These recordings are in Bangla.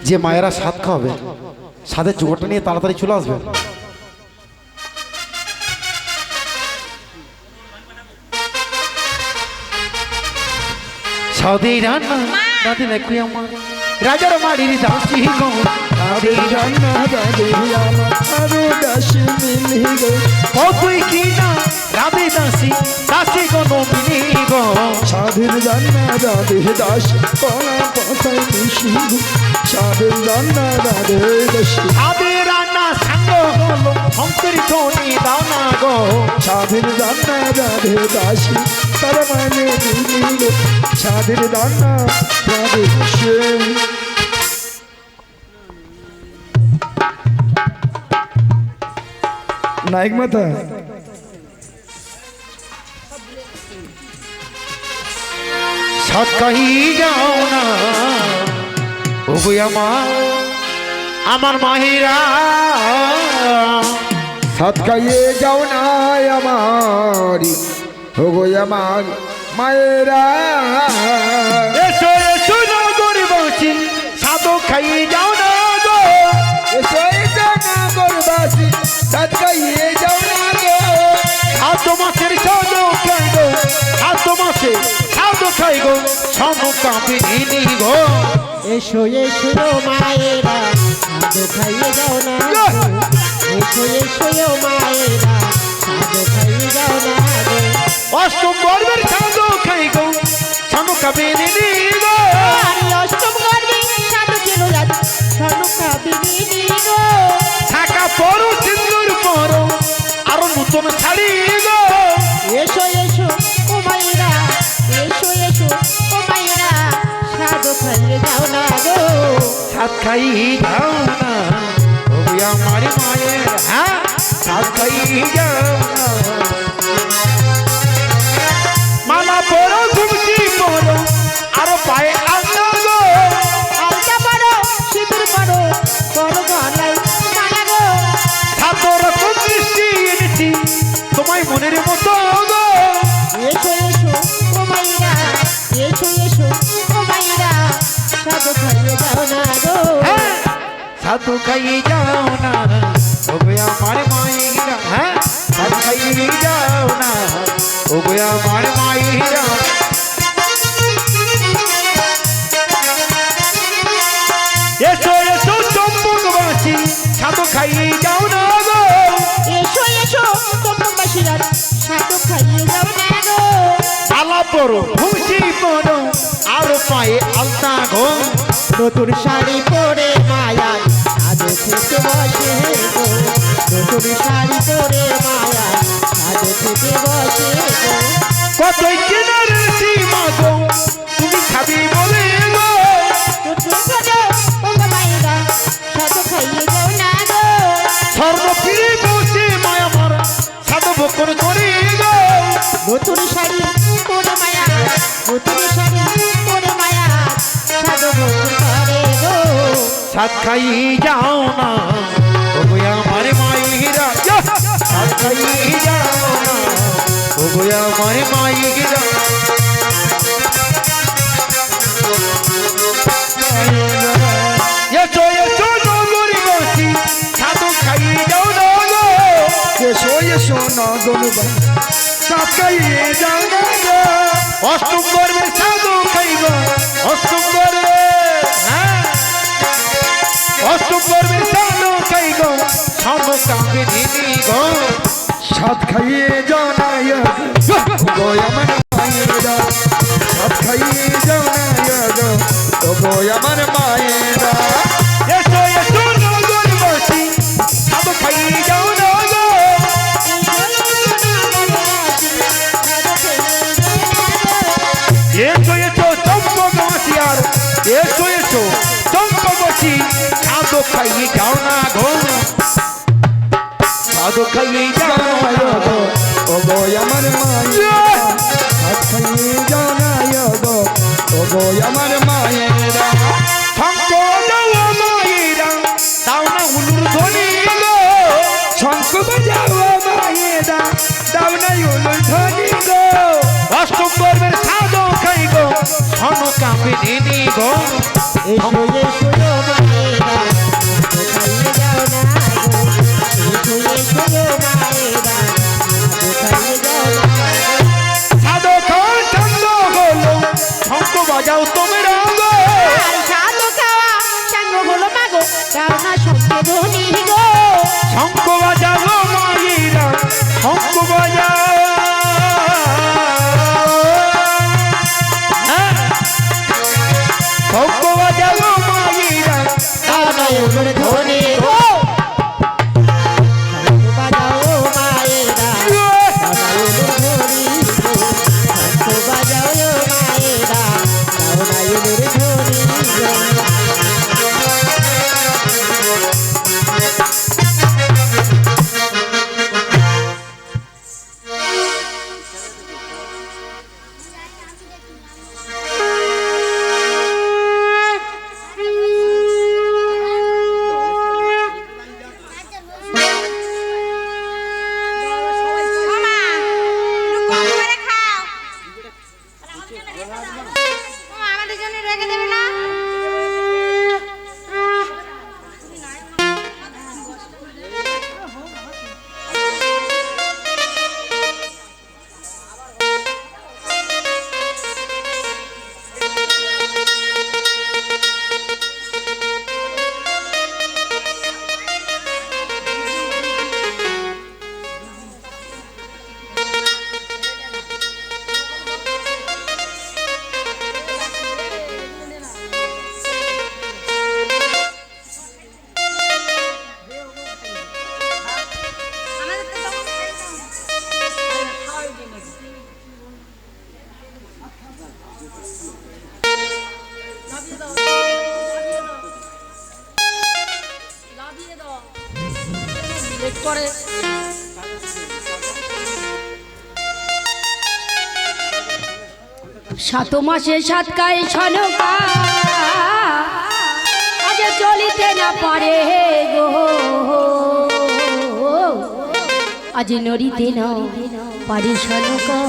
যে মায়েরা স্বাদ খাওয়াবে স্বাদের জোগাড়টা নিয়ে তাড়াতাড়ি চলে আসবে। সাদে রান্না দাদি দেখি আমার রাজার মাড়ির দাসী গো, সাদে রান্না দাদি আমার আরো দাসী মিলি গো, কতই কি না রাধে দাসী দাসী গো নমিনি গো, সাদের রান্না দাদি দাস কলা পাতায় মিশি গো, সাদের রান্না দাদি দাসী, সাদে রান্না সাঙ্গ হলো শঙ্করী ধনী দাও না গো, সাদের রান্না দাদি দাসী তার মানে মিলি গো, সাদের রান্না দাদি দাসী। নায়ক মাতা সাত কাহি যাও না ও গো আমার মাহিরা, সাত খাইয়ে যাও না আমারি ও গো আমার মায়েরা, এসো এসো নগর বসি সাদো খাইয়ে যাও না গো, এসো এটা না করবাসি সাত খাইয়ে যাও না গো, সাত মাসের সাদো খাই গো, সাত মাসে সাদো খাই গো, সানো কামিনী গো, এসো এসো মায়েরা সাধু খাইয়ে যাও না গো, এসো এসো মায়েরা সাধু খাইয়ে যাও না গো, অষ্টম গর্বের সাদো খাই গো, সানো কামিনী গো, আরে অষ্টম গর্বে সাধু চেনো যাত স্বর্ণ কাবিনী গো, থাকা পরো সিন্দুর পরো আরো নতুন শাড়ি গো, এসো এসো ও মায়েরা, এসো এসো ও মায়েরা সাধু খাইয়ে যাও না গো, সাত খাই যাও না ও আমার মায়ের, হ্যাঁ সাত খাই যাও না, মালা পরো ঘুমটি পরো আরো পায়ে আলতা গো, আলতা পড়ো সিঁদুর পড়ো বড় গলায় মালা গো, সাত রকম মিষ্টি এনেছি তোমায় মনের মতো গো, এসো এসো ও মাইরা, এসো এসো ও মাইরা সাধু খাইয়ে যাও না গো, হ্যাঁ সাত খাই যাও না ও আমার মায়েরা, হ্যাঁ সাত খাই যাও না ও আমার মায়েরা, এসো এসো চম্পকবাসী সাধু খাই যাও না গো, এসো এসো তোমবাসীরা সাধু খাইয়ে যাও না গো, আলা পরো ভুসি পরো আরো পায়ে আলতা গো, নতুন শাড়ি পরে মায়া সাধু খেতে বসে গো, নতুন শাড়ি পরে মায়া সাধু খেতে বসে গো, কতই কেনার সীমা গো তুমি খাবি বলে গো, নতুন সাধু ও মাইরা সাধু খাইয়ে যাও না গো, সর্বপ্রিয় বসে মায়া মারা সাধু ভক্ষণ করি গো, নতুন শাড়ি পরে মায়া, নতুন শাড়ি পরে মায়া সাধু ভোগ করে গো, সাত খাই যাও না ও আমার মায়েরা, সাত খাই যাও না ও আমার মায়েরা, এসো এসো নগরী বসি সাধু খাই যাও না গো, এসো এসো না গনুবা সাত খাইয়ে যাও না গো, অষ্টম গর্বের সাধু খাইব, অষ্টম গর্বে, হ্যাঁ অষ্টম গর্বের সাধু খাইব, সাধু কামিনী গো, সাত খাইয়ে যাও না গো আমার মায়েরা, সাত খাইয়ে যাও না গো আমার মায়েরা, এসো এসো নগর বসি সাধু খাই যাও না গো, এসো এসো চম্পকবাসী আর এসো এসো চম্পকবাসী সাধু খাই যাও না গো, সাধু খাই যাও না গো, ও গো আমার মায়েরা, সাত খাইয়ে যাও না গো আমার মায়েরা, শঙ্খ যাও মায়েরা দাও না উলুর ধ্বনি গো, শঙ্খ বাজাও মায়েরা দাও না উলুর ধ্বনি গো, অষ্টম গর্বের সাধু খাই গো, ধন কামিনী গো, এসো এসো মায়েরা বাজাও তোমরা গো আর সাধু খাওয়া সাঙ্গ হলো মাগো কারণ সঙ্গে ধনী গো শঙ্খ বাজাও মায়েরা শঙ্খ বাজাও শঙ্খ বাজাও মায়েরা নয়নের ধনী গো শঙ্খ বাজাও মায়েরা নয়নের ধনী গো শঙ্খ বাজাও মায়েরা নয়নের ধনী গো আমাদের জন্য রেখে দেবে না করে সাত মাসে সাত গায়ে ছনকা আজ চলিতে না পারে গো আজ নড়িতে না পারে ছনকা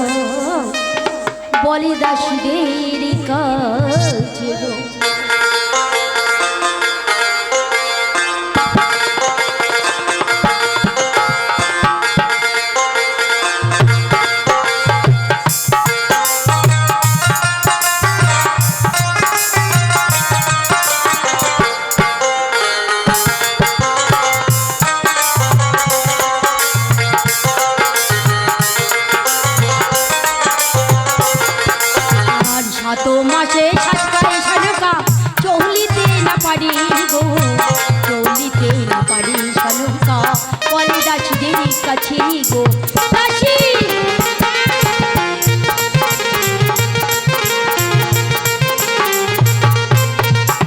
বলি দাসীদের কাছে গো সাত মাসে সাত গায়ে ছনকা চলিতে না পারি গো চলিতে না পারি ছনকা বলে দাসীদের কাছে গো দাসী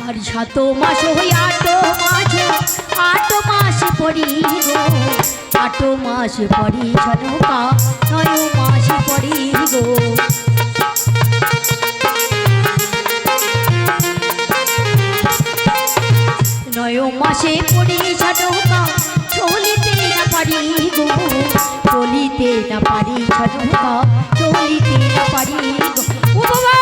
আর সাত মাস হই আট মাস পড়ি গো 8 মাস পড়ি ছনকা 9 মাস পড়ি গো নয় মাসে পড়ি ছনকা চলিতে না পারি গো চলিতে না পারি ছনকা চলিতে না পারি গো ও বাবা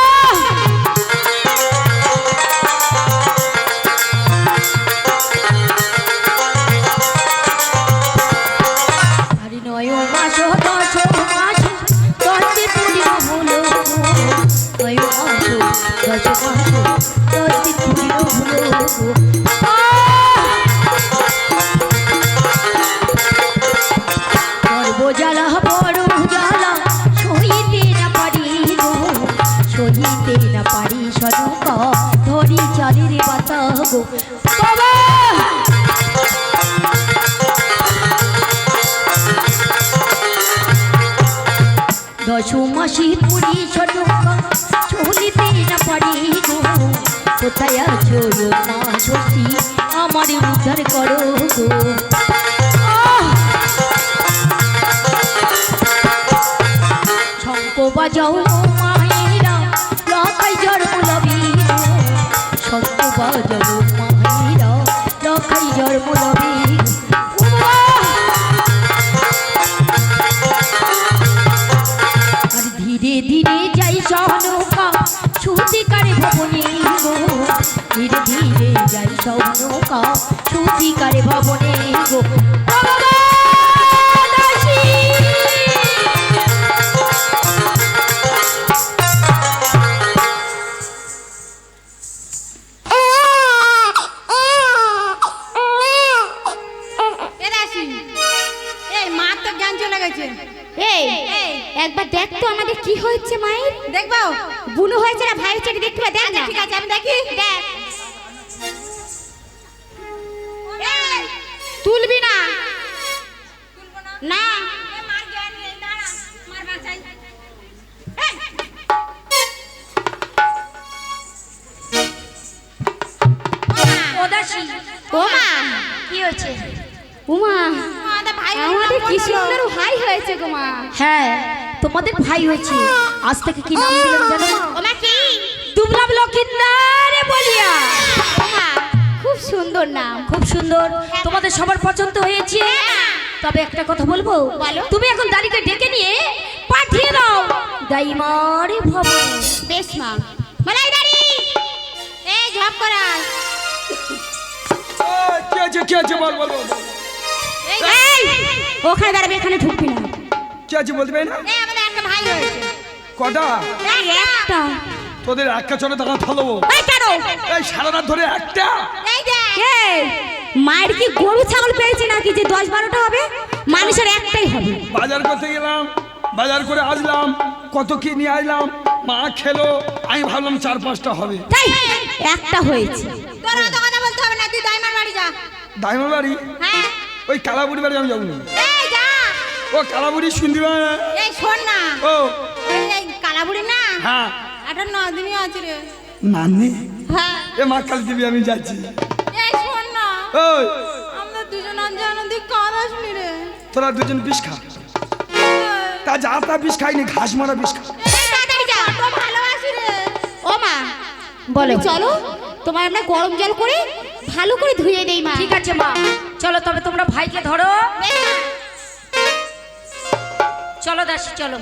আরে নয় মাস 10 মাস 10 পুরি হলো 9 মাস 10 মাস 10 পুরি হলো জ্বালা বড় জ্বালা সইতে না পারি গো সইতে না পারি ছনকা ধরি চালের পাতা গো বাবা দশ মাসি পুরি ছনকা চলিতে না পারি গো কোথায় আছো মা সত্যি আমার উদ্ধার করো গো শঙ্খ বাজাও মায়েরা লখাই জন্ম লবি শঙ্খ বাজাও মায়েরা লখাই জন্ম লবি আর ধীরে ধীরে যাই সহনৌকা সুতিকারে ভবনে গো ধীরে ধীরে যাই সহনৌকা সুতিকারে ভবনে গো একবার দেখ তো আমাদের কি হয়েছে মায়ের। দেখবো বুনু হয়েছে না ভাই হয়েছে দেখতে পাই, দেখ না। ঠিক আছে আমি দেখি। দেখ, তুলবি না না। ও মা, কি হয়েছে? উমা আমাদের ভাই আমাদের কি সুন্দর ভাই হয়েছে গো মা। হ্যাঁ তোমাদের ভাই হয়েছে। আজ থেকে কি নাম দিলাম জানো মা? ও মা কি? দুবলাম লক্ষিন্দারে বলিয়া। মা খুব সুন্দর নাম, খুব সুন্দর। তোমাদের সবার পছন্দ হয়েছে। তবে একটা কথা বলবো, বলো। তুমি এখন দাদিকে ডেকে নিয়ে পাঠিয়ে দাও দাইমারে ভবনে। বেশ মা। মালাই দাঁড়ি এই ঝপ করা। কি আছে বল বল বল। এই ওখানে দাঁড়াবে, এখানে ঢুকবি না। কি আছে বলতে পারি না? এই আমাদের একটা ভাই হয়েছে। কটা? এই একটা। তোদের একটা চলে টাকা ফেলবো। এই কেন? এই সারা রাত ধরে একটা। এই দেখ এই মায়ের কি গরু ছাগল পেয়েছে নাকি যে 10-12টা হবে? মানুষের একটাই হবে। বাজার করতে গেলাম, বাজার করে আসলাম, কত কি নিয়ে আসলাম, মা খেলো, আমি ভাবলাম 4-5টা হবে। তাই একটা হয়েছে। তোর অত কথা বলতে হবে না, তুই দাইমার বাড়ি যা। দাইমার বাড়ি? হ্যাঁ ওই কালাবুড়ি বাড়ি আমি যাবো না। এই যা। ও কালাবুড়ি শুনতে পারে না? এই শোন না, ও এই কালাবুড়ি না হ্যাঁ 8-9 দিনই আছে রে। নানি হ্যাঁ এ মা কাল দিবি আমি যাচ্ছি। এই শোন না, ওই আমরা দুজন আর জানো তুই কার আসলি রে। তোরা দুজন বিষ খা। তা যা তা বিষ খাইনি, ঘাস মারা বিষ খা। এই তাড়াতাড়ি যা, তো ভালোবাসি রে। ও মা বলো, চলো তোমার আমরা গরম জল করে ভালো করে ধুয়ে দেই মা। ঠিক আছে মা, চলো তবে তোমরা ভাইকে ধরো। চলো দাসি চলো।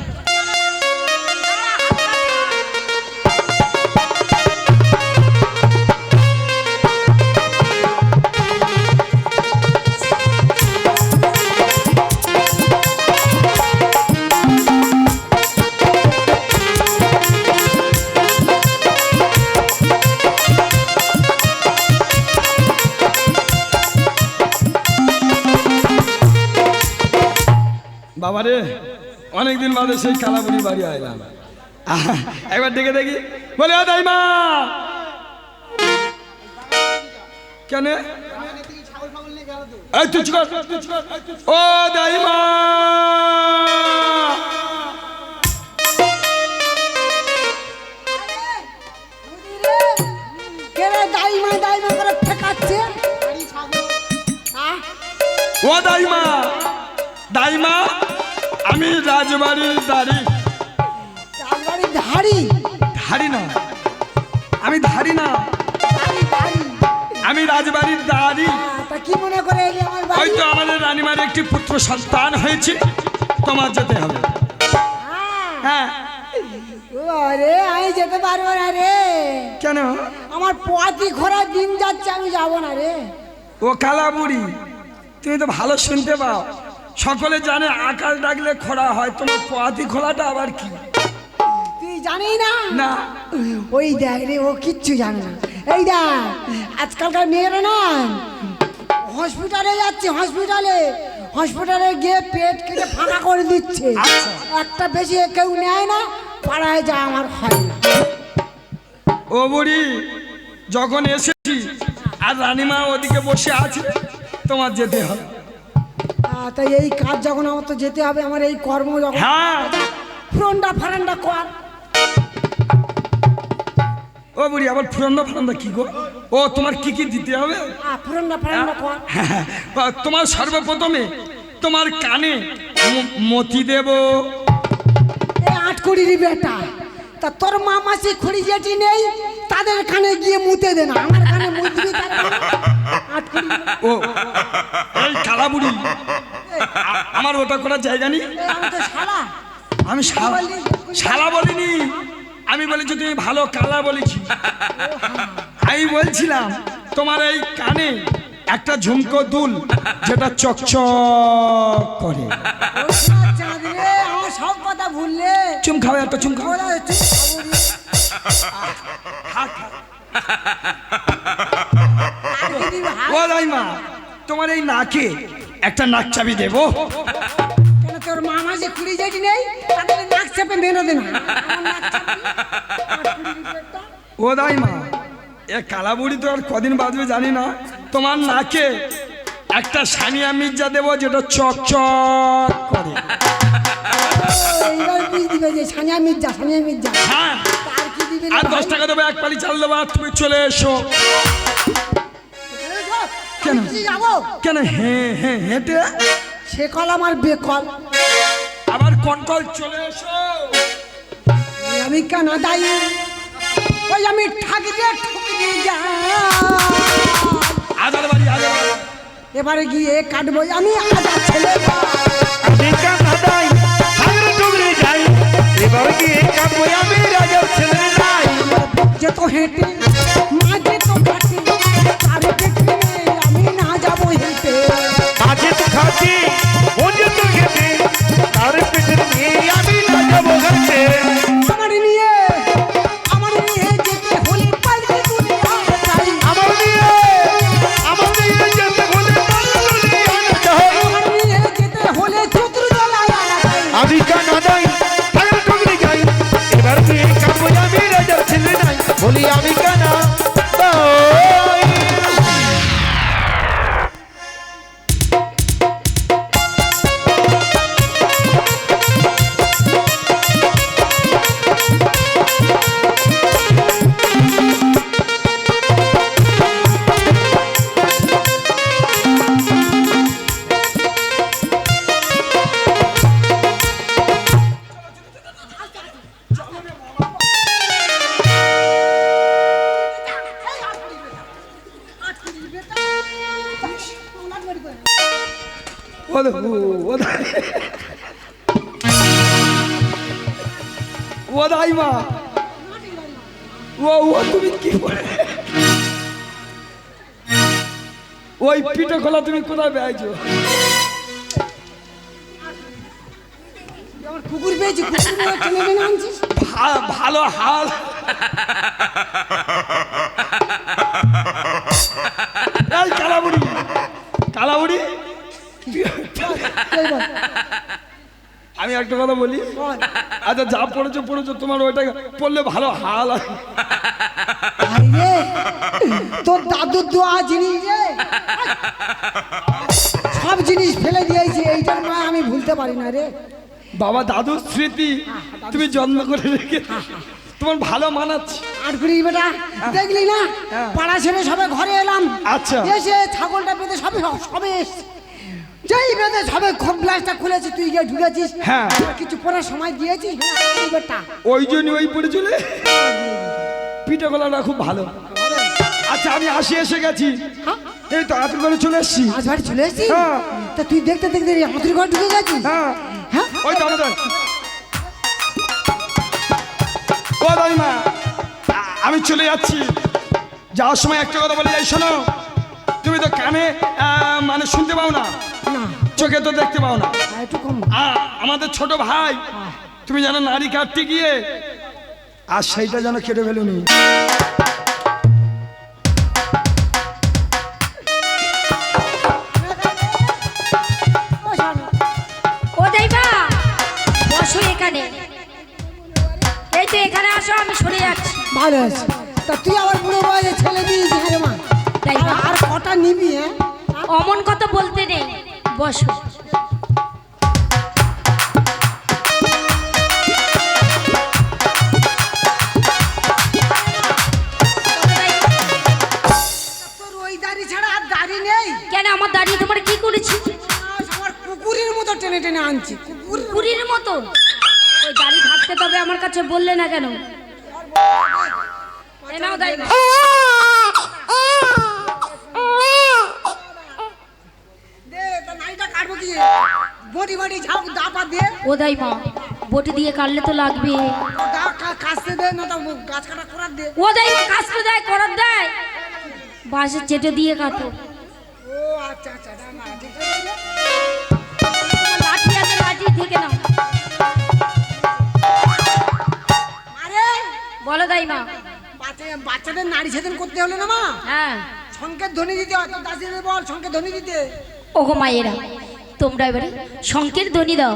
বাবারে অনেকদিন বাদে সেই কালাবুড়ি বাড়ি আইলাম। একবার ডেকে দেখি, বলে ও দাইমা। কেন? এই তুই চুপ কর, ও দাইমা। ও দাইমা, দাইমা আমি রাজবাড়ির দাড়ি। ধারি না, আমি ধারি না, আমি রাজবাড়ির দাড়ি। কি মনে করে এলি আমার বাড়ি? হয়তো আমাদের রানীমার একটি পুত্র সন্তান হয়েছে, তোমার যেতে হবে। হ্যাঁ আরে আমি যেতে পারবো না রে। কেন? আমার পথই ঘোরার দিন যাচ্ছে, আমি যাবো না রে। ও কালাবুড়ি, তুমি তো ভালো শুনতে পাও। সকলে জানে আকাশ ডাকলে খোড়া হয়, তোমার পথই খোলাটা আবার কি? তুই জানি না? না ওই দেখ রে, ও কিচ্ছু জানে না। এই দেখ আজকালকার মেয়েরা না হসপিটালে যাচ্ছে, হসপিটালে গিয়ে পেট কেটে ফাঁকা করে দিচ্ছে। আচ্ছা। একটা বেশি কেউ নেয় না, পাড়ায় যা আমার হয় না। ও বুড়ি, যখন এসেছি আর রানীমা ওদিকে বসে আছে, তোমার যেতে হবে। তাই এই কাজ যখন আমার তো যেতে হবে, আমার এই কর্ম যখন হ্যাঁ ফারান্ডা কর। ও বুড়ি, আবার ফুরান্দা কি গো? ও তোমার কি কি দিতে হবে? ফারান্ডা কর। তোমার সর্বপ্রথমে তোমার কানে মতি দেব। এই 8 কোটি বেটা, তা তোর মামাসি খুঁড়ি যেটি নেই, তাদের কানে গিয়ে মুতে দে না, আমার কানে মুতবি। 8 কোটি। ও এই কালা বুড়ি, আমার ওটা করার জায়গা নেই। আমি তো শালা। আমি শালা বলিনি, আমি বলেছি তুমি ভালো কালা বলেছি। আমি বলছিলাম তোমার এই কানে একটা ঝুমকো দুল, যেটা চকচক করে। আমার সব কথা ভুললে। চুম খাবে, একটা চুম খাবে। ও দাইমা, তোমার এই নাকে একটা নাক চাবি দেবো। কেন তোর মামাসি খুঁড়ি যেটি নেই, তাদের চেপে মেরে দে না আমার নাক চাপবি। ও দাইমা, এ কালা বুড়ি তো আর কদিন বাঁচবে জানি না। তোমার নাকে একটা সানিয়া মির্জা দেবো যেটা চকচক করে। এইবার বুঝতে পেরেছি, সানিয়া মির্জা, সানিয়া মির্জা। হ্যাঁ, আর কি দিবি আর 10 টাকা দেবো, 1 পালি চাল দেবো, আর তুমি চলে এসো। কেন? যাবো কেন হ্যাঁ হ্যাঁ হেঁটে সে কল আমার বেকল। আবার কনকল চলে এসো। আমি কেন দায়ী? ওই আমি ঠাকিরে ঠুকরি যা। আজার বাড়ি, আজার বাড়ি। এবারে গিয়ে কাটবো আমি আজার ছেলে। আমি কানা দাই সাগরে ডুবরে যাই, এবার গিয়ে কাটবো আমি রাজার ছেলে নাই। যে তো হেঁটে মাঝে তো কাটে, তার দেখলে আমি না যাবো হেঁটে। মাঝে তো খাচ্ছি মঞ্জে তো খেতে, তার পেটের নিয়ে আমি না যাবো ঘাটে। আমার নিয়ে যেতে হলে পাল্টে দুনিয়া চাই। আমার নিয়ে যেতে হলে পাল্টে দুনিয়া চাই। আমার নিয়ে যেতে হলে চতুর্দলায় আনা চাই। আমি কানা দাই সাগরে ডুবরে যাই, এবার গিয়ে কাটবো আমি রাজার ছেলে নাই। বলি আমি কানা দাই। ও দাই, ও দাইমা, ও তুমি কি করে ওই পিঠে খোলা তুমি কোথায় বেড়াইছো? আমার কুকুর পেয়েছি, কুকুর নিয়ে টেনে টেনে আনছিস। ভালো হাল। এই কালাবুড়ি, কালাবুড়ি, এই বল, আমি একটা কথা বলি। বল। আচ্ছা, যা পড়েছো পড়েছো, তোমার ওইটা পড়লে ভালো হাল হয়। ভাই রে, তোর দাদুর দোয়া জিনিস রে, সব জিনিস ফেলে দিয়েছি, এইটার মা আমি ভুলতে পারি না রে। বাবা দাদুর স্মৃতি তুমি যত্ন করে রেখে তোমার ভালো মানাচ্ছে। আর করি বেটা, দেখলি না হ্যাঁ। পাড়া ছেড়ে সবে ঘরে এলাম। আচ্ছা। এসে ছাগলটা বেঁধে সবে সবে এসছে। যেই বেঁধে সবে খোপ গ্লাসটা খুলেছি, তুই গিয়ে ঢুকেছিস। হ্যাঁ। আর কিছু পড়ার সময় দিয়েছিস না, এই বেটা। ওই জন্য ওই পড়ে চলে পিঠে গলাটা খুব ভালো। আচ্ছা, আমি এসে গেছি। হ্যাঁ? এই তো আতুর করে চলে এসছি। আজ বাড়ি চলে এসেছিস? হ্যাঁ। তা তুই দেখতে দেখতে আমাদের ঘর ঢুকে গেছিস? হ্যাঁ, হ্যাঁ? ওই তো আমাদের। ও দাইমা, আমি চলে যাচ্ছি। যাওয়ার সময় একটা কথা বলে যাই, শোনো। তুমি তো কানে মানে শুনতে পাও না, না, চোখে তো দেখতে পাও না। একটু কম। আমাদের ছোট ভাই, তুমি যেন নারী কাটতে গিয়ে আর সেইটা যেন কেটে ফেলুনি। ও দাইমা, বসো এখানে। এই তো এখানে আসো, আমি সরে যাচ্ছি। ভালো আছে। তা তুই আবার বুড়ো বয়সে ছেলে দিয়েছিস, হ্যাঁ রে মা? তাই না? আর কটা নিবি? হ্যাঁ, অমন কথা বলতে নেই, বসো। তোর ওই দাড়ি ছাড়া আর দাড়ি নেই? কেন, আমার দাঁড়িয়ে তোমার কি করেছি? আমার কুকুরের মতো টেনে টেনে আনছি। কুকুর পুরীর মতো ওই দাড়ি থাকতে তবে আমার কাছে বললে না কেন? এ নাও দাইমা। দে, তা নাইটা কাটবো কি? বটি বটি ঝাপ দাপা দে। ও দাইমা, বটি দিয়ে কাটলে তো লাগবে। দা কাটতে দে, না তো গাছ কাটা করার দে। ও দাইমা, কাটতে দেয়, করার দেয়, বাঁশের চেটে দিয়ে কাটো। ও আচ্ছা আচ্ছা, না না ঠিক আছে। তোমার লাঠি আছে, লাঠি থেকে নাও। আরে বলো দাইমা। বাচ্চাদের নারী ছেদন করতে হলে না মা, হ্যাঁ, সংকেত ধ্বনি দিতে হয়। তোর দাদিদের বল সংকেত ধ্বনি দিতে। ওগো মায়েরা, তোমরা এবারে শঙ্কের ধ্বনি দাও।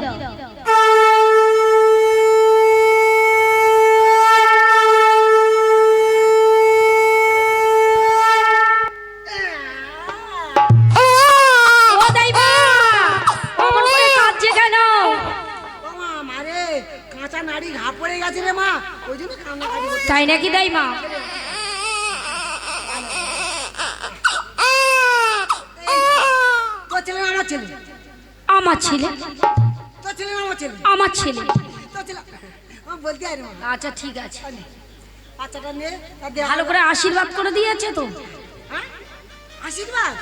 পেঁচা নাড়ি ঘা পড়ে গেছে রে মা, ওই জন্য কান্নাকাটি করছে। তাই নাকি দাইমা? তোর ছেলে না আমার ছেলে? আমার ছেলে। তোর ছেলে না আমার ছেলে? আমার ছেলে। তোর ছেলে আমার বলতে আরে মা, আচ্ছা ঠিক আছে, বাচ্চাটা নিয়ে তার দেহ ভালো করে আশীর্বাদ করে দিয়েছে তো? হ্যাঁ? আশীর্বাদ?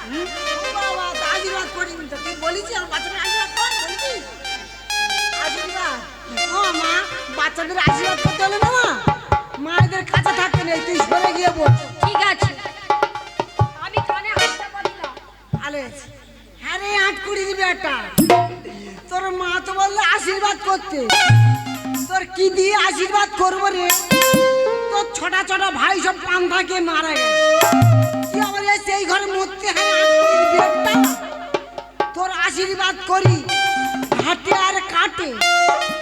ও বাবা, তা আশীর্বাদ করিনি তো, তুই বলিস আমার বাচ্চাটা আশীর্বাদ কর, বলবি আশীর্বাদ? ও মা, বাচ্চাদের আশীর্বাদ করতে হলে না মা, মায়েদের কাছে থাকতে নেই, তুই সরে গিয়ে বল। ঠিক আছে, আমি কানে হাতটা বাঁধলাম। ভালো হয়েছে। হ্যাঁ রে, আট কুড়ি দিবি একটা। তোর মা তো বললো আশীর্বাদ করতে, তোর কি দিয়ে আশীর্বাদ করবো রে? তোর ছোটা ছোটা ভাই সব পান্থা খেয়ে মারা গেছে, তুই আমার এই সেই ঘরে মরতে হয় আট কুড়ি দিবি একটা? তোর আশীর্বাদ করি হাঁটে আর কাটে,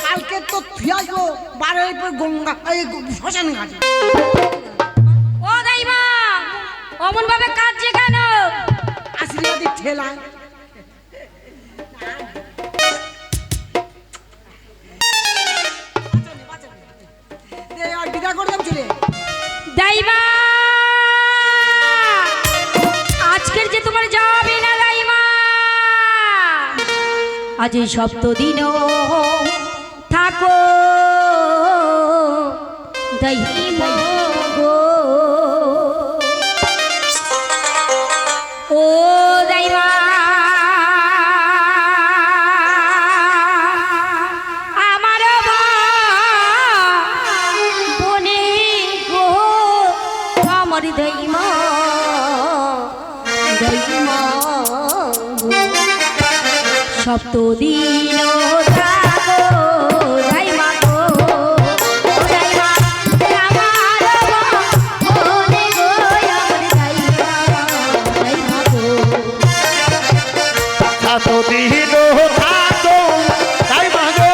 কালকে তো তুই আসবো 12 গঙ্গা এই শ্মশান ঘাটে। ও দাইমা, অমন ভাবে কাঁদছে কেন? আশীর্বাদের ঠেলায় বিদা করে দেব চলে। দাইমা, আজকের যে তোমার যাবে না দাইমা, আজ এই সপ্তদিন থাকো দাইমা গো। ও দাইমা, আমার বনে গো, আমার দাইমা দাইমা গো, সপ্তদিন থাকো দাইমা গো। ও দাইমা, আমার বনে গো, আমার দাইমা দাইমা গো। এতদিন থাকো তাই মাগো,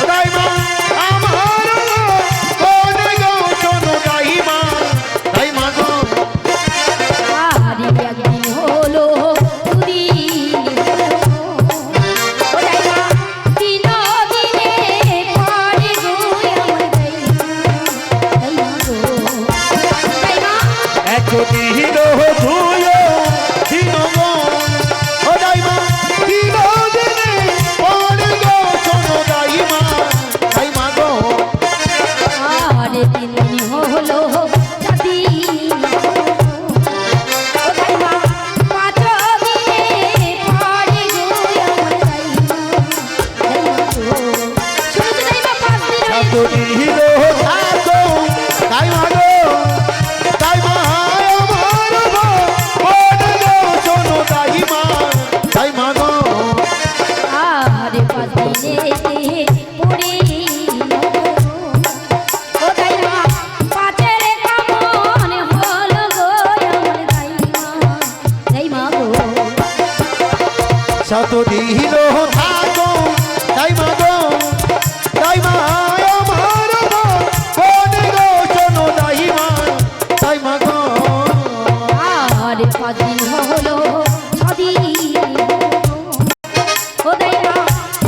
তাই মা আমার মনে গো, শোনো তাই মা, তাই মাগো। আরে একদিন হলো, দুদিন হলো, ও দাইমা, তিন দিনে পরে গো, আমার দাইমা দাইমা গো। দাইমা, এতদিন ধুলো দিন গো, ও তাই মা, দিন দিনে পরে গো, শোনো তাই মা, তাই মাগো। আরে তিন দিন হলো, চার দিন হলো, ও দাইমা, পাঁচ দিনে পরে গো, আমার দাইমা দাইমা গো। শুনেছো দাইমা, 5 দিন হয়েছে। এতদিন থাকো তাই মাগো, তাই মা আমার মনে গো, শোনো তাই মা, তাই মাগো। আরে 5 দিনেতে পড়ে ও দাইমা, পাঁচের কামন হলো গো, আমার দাইমা দাইমা গো। এতদিন থাকো তাই মাগো, তাই মা আমার মনে গো, শোনো তাই মা, তাই মাগো। আরে 5 দিন হলো, 6 দিন ও দাইমা,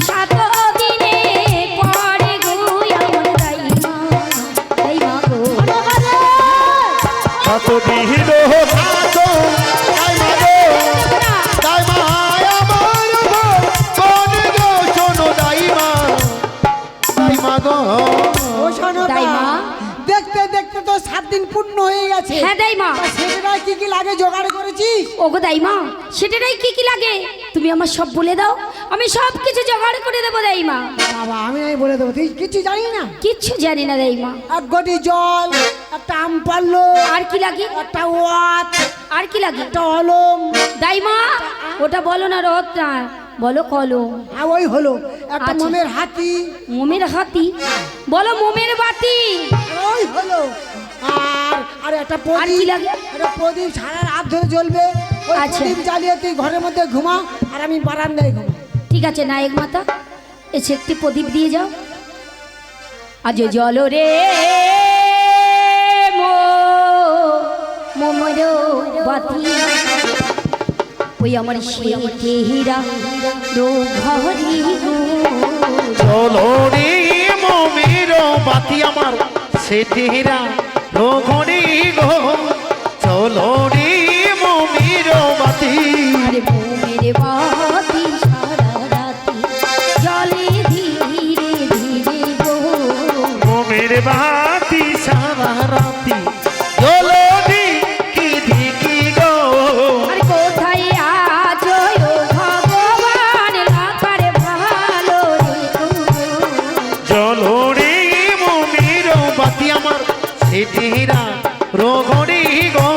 7 দিনে পড়ে গো, আমার দাইমা দাইমা গো। এতদিন থাকো তাই মাগো, তাই মা আমার মনে গো, শোনো তাই মা, তাই মাগো। ও শোনো দাইমা। দেখতে দেখতে তো 7 দিন পূর্ণ হয়ে গেছে। হ্যাঁ দাইমা। তা সেটা কি কি লাগে জোগাড় করেছিস? ওগো দাইমা, সেটাই কি কি লাগে তুমি আমার সব বলে দাও, আমি সব কিছু জোগাড় করে দেবো দাইমা। বাবা আমি নাই বলে দেবো, তুই কিছু জানি না? কিচ্ছু জানি না দাইমা। এক গটি জল, একটা আম পাল্লো, আর কি লাগে? একটা ওয়াত, আর কি লাগে? একটা অলম, দাইমা, ওটা বলো না, রথ না, বলো কলম। আর ওই হলো একটা আচ্ছা। মোমের হাতি, মোমের হাতি, বলো মোমের বাতি। ওই হলো আর আর একটা আর কি প্রদীপ লাগে? একটা প্রদীপ সারা রাত ধরে জ্বলবে। ওই আচ্ছা। প্রদীপ জ্বালিয়ে তুই ঘরের মধ্যে ঘুমা আর আমি বারান্দায় ঘুমা। ঠিক আছে নায়ক মাতা, এসে একটি প্রদীপ দিয়ে যাও। আজ জল রে মোমর বাতি, ওই আমার সেই হীরা ঘরি গো। চলো রে মোর বাতি আমার সেটিরা রোঘরি গো চলো রে মমির বাতি আরে মোমের বাতি সারা রাতি জলে ধীরে ধীরে গো মমির বাতি সারা রাতি চলো দিকি দিকি গো আর কোথায় আছো ও ভগবান লাকারে ভালো রেখো চলো রে মমির বাতি আমার সেটিরা রোঘরি গো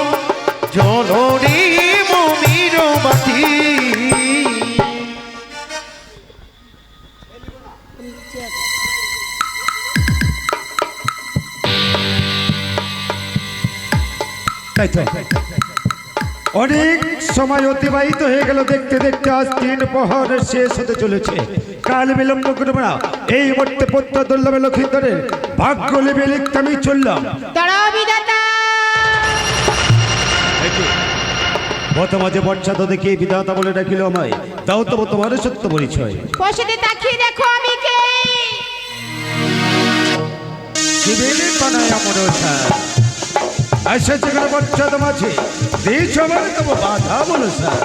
চলো রে মমির বাতি তাই তো অনেক সময় অতিবাহিত হয়ে গেল, দেখতে দেখতে আজ 3 প্রহর শেষ হতে চলেছে। কাল বিলম্ব করবো না, এই মুহূর্তে পত্র দুর্লভে লক্ষিন্দরের ভাগ্য লিপি লিখতে আমি চললাম। দাঁড়াও বিধাতা। প্রথম যে বর্ষাদ দেখে বিধাতা বলে ডাকিল আমায়, তাও তো তোমার সত্য পরিচয়। বসেতে তাকিয়ে দেখো আমি কে। শিবিরে বানায় আমার স্যার এসেছে কেন বর্ষাদ মাঝে দিয়েছ আমার তবু বাধা বলো স্যার।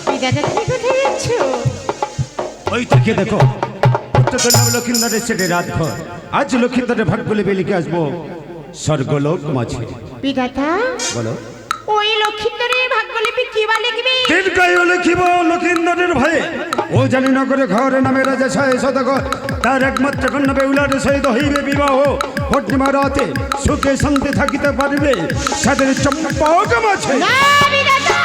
বিধাতা তুমি কোথায় যাচ্ছ? ওই থেকে দেখো পত্র নাম লক্ষিন্দরের সেটে রাতভর। আজ লক্ষিন্দরের ভাগ্য লিপি লিখে আসবো স্বর্গলোক মাঝে। বিধাতা বলো ওই লক্ষিন্দরের ভাগ্যলিপি কি বা লিখবি? দীর্ঘায়ু লিখিব লক্ষিন্দরের ভয়ে। ও জানি না করে ঘরে নামে রাজা সাহে সদাগর, তার একমাত্র কন্যা বেউলার সহিত হইবে বিবাহ। পূর্ণিমা রাতে সুখে শান্তি থাকিতে পারিবে সাদের চম্পক মাঝে। না বিধাতা,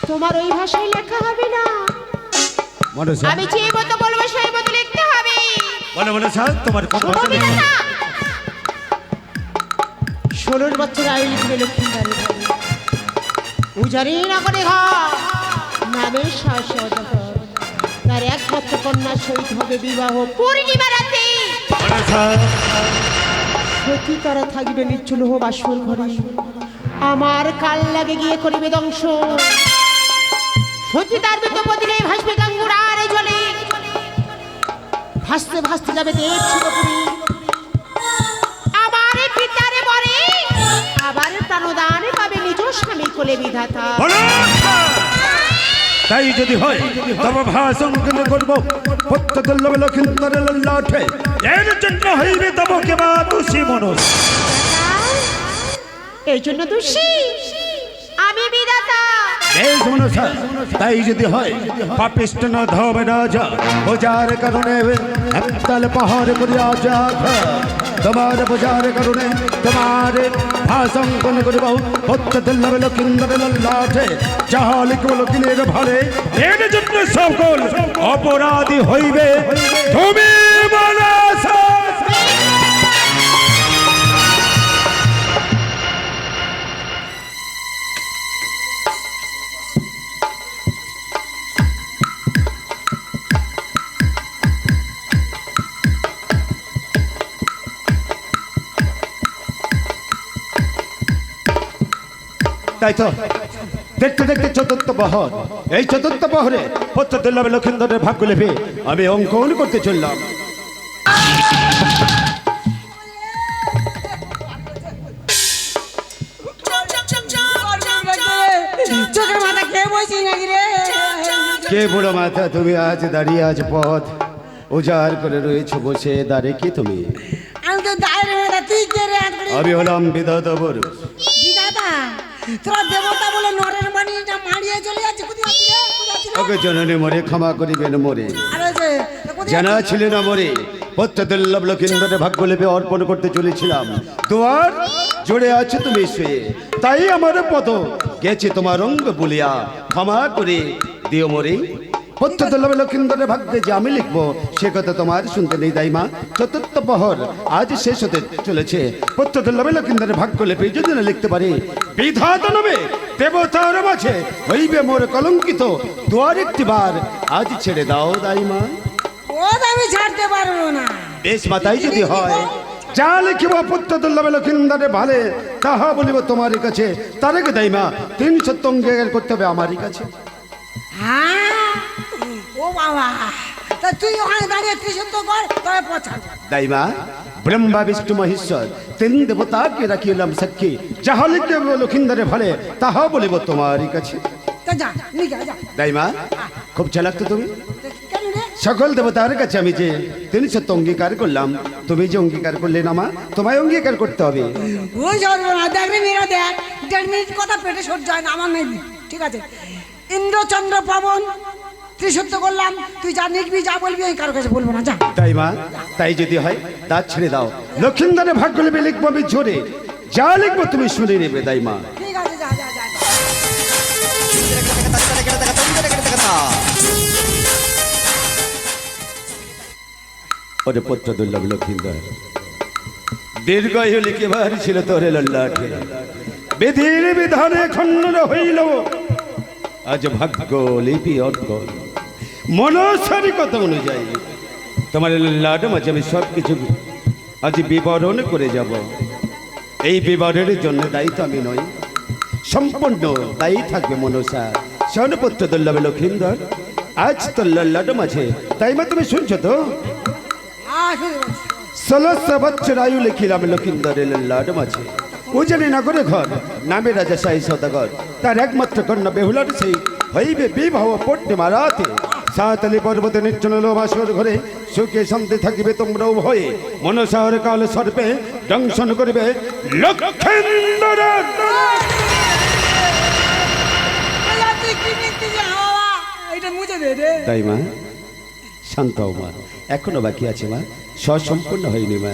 তোমার ওই ভাষায় লেখা হবে না। বলো স্যার, আমি যে মতো বলবো সেই মতো লিখতে হবে। বলো বলো স্যার, তোমার কোন শোনো ভাষা লেখা? বিধাতা, 16 বছর আয়ু লিখবে লক্ষিন্দরের ভাই। উজারি না করে ঘর নামে শাশ্বত, তার একমাত্র কন্যার সহিত হবে বিবাহ পূর্ণিমা রাতে। বলো স্যার, সতী তারা থাকবে নিচ্ছল বাসর ঘরে, আমার কাল লাগে গিয়ে করিবে ধ্বংস। সতী তার দুটো বদিনে ভাসবে গঙ্গুর আর জলে, ভাসতে ভাসতে যাবে দেব শিবপুরী। আমার পিতারে বরে আবার প্রাণদান পাবে নিজ স্বামী কোলে বিধাতা। বলো স্যার। তাই যদি হয় তবে ভাষণ কেন করবো পত্র দুর্লভ লক্ষিন্দরের লল্লাঠে। এর জন্য হইবে তব কেবা দোষী মনস। এই জন্য দোষী আমি বিধাতা। বেশ মনে স্যার, তাই যদি হয় পাপিষ্ট না ধবে রাজা, বোঝার কারণে একতাল পাহাড় করিয়া যা তোমার বোঝার কারণে তোমার ভাষাঙ্কন করিব পত্র দুর্লভ লক্ষিন্দরের লল্লাঠে। যাহা লিখব লক্ষিণের ভারে, এর জন্য সকল অপরাধী হইবে তুমি মনস। তাই তো দেখতে দেখতে 4th প্রহর, এই 4th প্রহরে পত্র দুর্লভ লক্ষিন্দরের ভাগ্য লিপি আমি অঙ্কন করতে চললাম। চোখের মাথা খেয়ে বসি নাকি রে? কে বুড়ো মাথা তুমি আজ দাঁড়িয়ে আজ পথ উজাড় করে রয়েছো বসে দাঁড়ে কি তুমি? আমি তো দায়ের মেয়েটা, তুই কে রে? আমি হলাম বিধাতা বরু। বিধাতা, তোরা দেবতা বলে নরের বাণীটা মারিয়ে চলে যাচ্ছে। কোথায় আছিস রে? কোথায় আছিস রে? ওকে জননী মরে ক্ষমা করিবেন মরে, আরে যে, কোথায় জানা ছিল না মরে পত্র দুর্লভ লক্ষিন্দরের ভাগ্য লিপি অর্পণ করতে চলেছিলাম। তোমার জুড়ে আছে তুমি শুয়ে, তাই আমার পদ গেছে তোমার অঙ্গ বলিয়া ক্ষমা করে দিও মরে। পত্র দুর্লভ লক্ষিন্দরের ভাগ্যে যে আমি লিখবো সে কথা তোমার শুনতে নেই দাইমা। 4th প্রহর আজ শেষ হতে চলেছে। পত্র দুর্লভ লক্ষিন্দরের ভাগ্য লিপি যদি না লিখতে পারি, বিধাতা নবে দেবতার মাঝে হইবে মোর কলঙ্কিত। দুয়ার একটি বার আজ ছেড়ে দাও দাইমা। ও আমি ছাড়তে পারবো না। বেশ মাতাই যদি হয় যা লিখিব পুত্র দুর্লভ লক্ষিন্দরের ভালে তাহা বলিব তোমার কাছে। তার আগে দাইমা 3 সত্য অঙ্গীকার করতে হবে আমারই কাছে। হ্যাঁ, ও বাবা, তা তুই ওখানে দাঁড়িয়ে ত্রিশূল কর তবে পছন্দ। দাইমা ব্রহ্মা বিষ্ণু মহেশ্বর তিন দেবতাকে রাখিলাম সাক্ষী যাহা লিখে লক্ষিন্দরে ভালে তাহা বলিব তোমারই কাছে। তা যা নিগা যা। দাইমা খুব চালাক তো তুমি। কেন রে? সকল দেবতার কাছে আমি যে তিনি সত্য অঙ্গীকার করলাম, তুমি যে অঙ্গীকার করলে না মা, তোমায় অঙ্গীকার করতে হবে। ওই যাবো না, দেখ রে মেয়েরা দেখ, 1.5 মিনিট কথা পেটে সহ্য হয় না আমার নেই। ঠিক আছে, ইন্দ্রচন্দ্র পবন ত্রিসত্য করলাম, তুই যা লিখবি যা বলবি আমি কারো কাছে বলবো না, যা। তাই মা, তাই যদি হয় তা ছেড়ে দাও। লক্ষিন্দরে ভাগ্য লিপি লিখবো আমি ঝরে, যা লিখবো তুমি শুনে নেবে। তাই মা ঠিক আছে, যা যা যা। ওরে পুত্র দুর্লভ লক্ষিন্দর, দীর্ঘায়ু লিখিবার ছিল তোরে লল্লাটে, বিধির বিধানে খণ্ডন হইল আজ ভাগ্য লিপি অর্ঘ। মনসারী কথা অনুযায়ী তোমার লল্লাট মাঝে আমি সব কিছু আজ বিবরণ করে যাব। এই বিবরণের জন্য দায়ী তো আমি নই, সম্পূর্ণ দায়ী থাকবে মনসা। স্বর্ণপুত্র দুর্লভ লক্ষিন্দর, আজ তোর লল্লাট মাঝে, তাই মা তুমি শুনছো তো? হ্যাঁ, শুনে বলছি। 16 বছর আয়ু লিখিলাম লক্ষিন্দরের লল্লাট মাঝে। উজানি নগরে ঘর, নামে রাজা সাই সদাগর। তার একমাত্র কন্যা বেহুলার সেই হইবে বিবাহ পূর্ণিমা রাতে। সাতলি পর্বতে নির্জন লোমাসর ঘরে সুখে শান্তি থাকিবে তোমরাও ভয়ে। মনসার কাল সর্পে দংশন করিবে লক্ষিন্দর। তুই কি নিচ্ছিস হাওয়া? এটা মুছে দে রে। তাই মা শান্ত হও মা, এখনো বাকি আছে মা, সম্পূর্ণ হয়নি মা।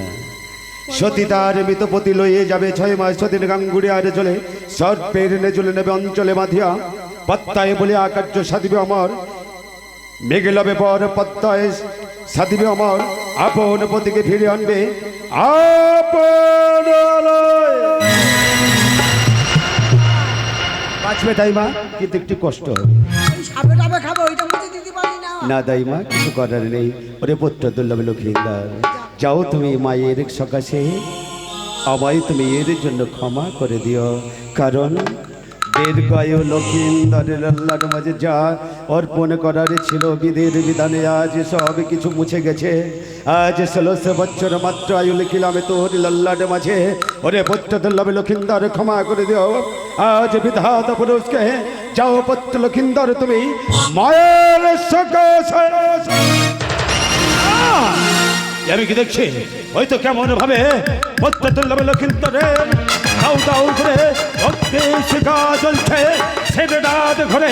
সতী তার মৃতপতি লইয়ে যাবে 6 মাস সতীর গাঙ্গুড়ি আরে চলে, সর্পের নেজলে নেবে অঞ্চলে বাঁধিয়া। পত্তায় বলে আকার্য সাধিবে অমর, মেঘে লবে পর পত্তায় সাধিবে অমর। আপন পতিকে ফিরে আনবে আপন আলয়। বাঁচবে তাই মা, কিন্তু একটু কষ্ট হবে। এই সাপে টাপে খাবো, ওইটা মুছে দিতে পারি না। না দাই মা, কিছু করার নেই। ওরে পুত্র দুর্লভ লক্ষিন্দর, যাও তুমি মায়ের সকাশে আমায় তুমি এর জন্য ক্ষমা করে দিও। কারণ দীর্ঘায়ু লক্ষিন্দরের লল্লার মাঝে যা অর্পণ করার ছিল বিধির বিধানে আজ সব কিছু মুছে গেছে। আজ 16 বছর মাত্র আয়ু লিখিলাম তোর লল্লার মাঝে। ওরে পুত্র দুর্লভ লক্ষিন্দর, ক্ষমা করে দিও। আজ বিধাতা পুরুষকে যাও পুত্র লক্ষিন্দর তুমি মায়ের সকাশে। আমি কি দেখছি হয়তো কেমন ভাবে পুত্র দুর্লভ লক্ষিন্দরের দাউ দাউ করে অগ্নি শিখা জ্বলছে ছেড়ে রাত ঘরে।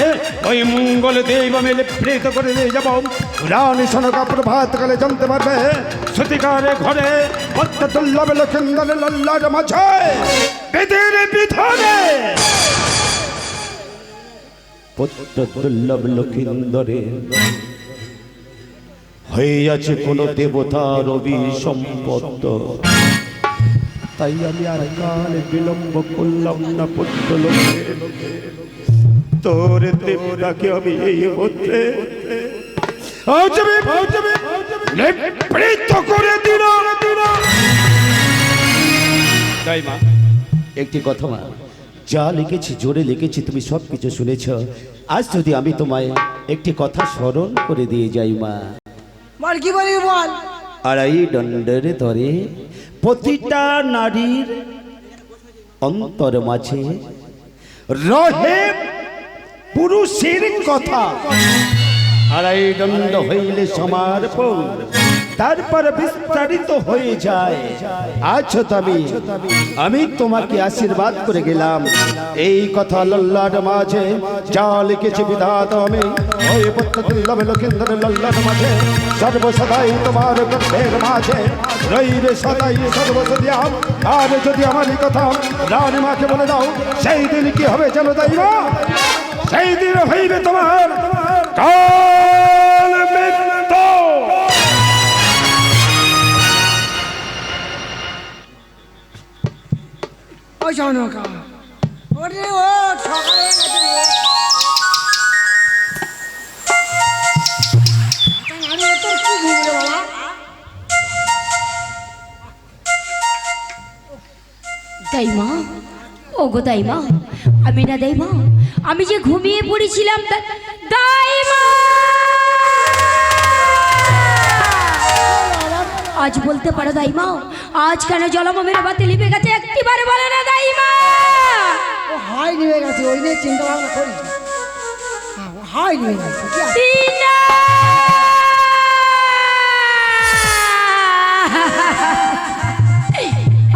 ওই মঙ্গল দেব মেলে প্রেত করে নিয়ে যাব রানী সনকা প্রভাত কালে জানতে পারবে সতীকারে ঘরে পুত্র দুর্লভ লক্ষিন্দরের লল্লার মাঝে বিধির বিধানে। পুত্র দুর্লভ লক্ষিন্দরে হইয়াছে কোন দেবতার অভিসম্পদ, তাই আমি আর কাল বিলম্ব করলাম না। পুত্র লোকে তোর দেবতাকে আমি এই মুহূর্তে নিবৃত্ত করে দিল। তাই মা, একটি কথা মা, যা লিখেছি জোরে লিখেছি, তুমি সব কিছু শুনেছ। আজ যদি আমি তোমায় একটি কথা স্মরণ করে দিয়ে যাই মা। বল, কি বলি বল। আড়াই দণ্ডের ধরে প্রতিটা নারীর অন্তর মাঝে রহে পুরুষের কথা। আড়াই দণ্ড হইলে সমর্পণ, তারপর বিস্তারিত হয়ে যায়। আচ্ছা আমি তোমাকে আশীর্বাদ করে গেলাম। এই কথা লল্লার মাঝে যা লিখেছি বিধাতা আমি ওই পুত্র দুর্লভ লক্ষিন্দরের লল্লার মাঝে সর্বসদাই তোমার গর্ভের মাঝে রইবে সদাই সর্বসদিয়াম। আর যদি আমার এই কথা রানী মাকে বলে দাও, সেই দিন কি হবে জানো তাই না? সেই দিন হইবে তোমার কাল মৃত্যু। ওই সনকা, ওরে ও সকালে গেছে রে। আরে তোর কি ঘুম রে বাবা? দাইমা, ওগো দাইমা, আমি না দাইমা, আমি যে ঘুমিয়ে পড়েছিলাম দাইমা। আজ বলতে পারো দাইমা, আজ কেন জলমমের বাতি লিপে গেছে একটিবার বলে না দাইমা। ও হয় নিয়ে গেছে, ওই নিয়ে চিন্তা ভাবনা করি। হয় নিয়ে গেছে কি আছে? তিনা!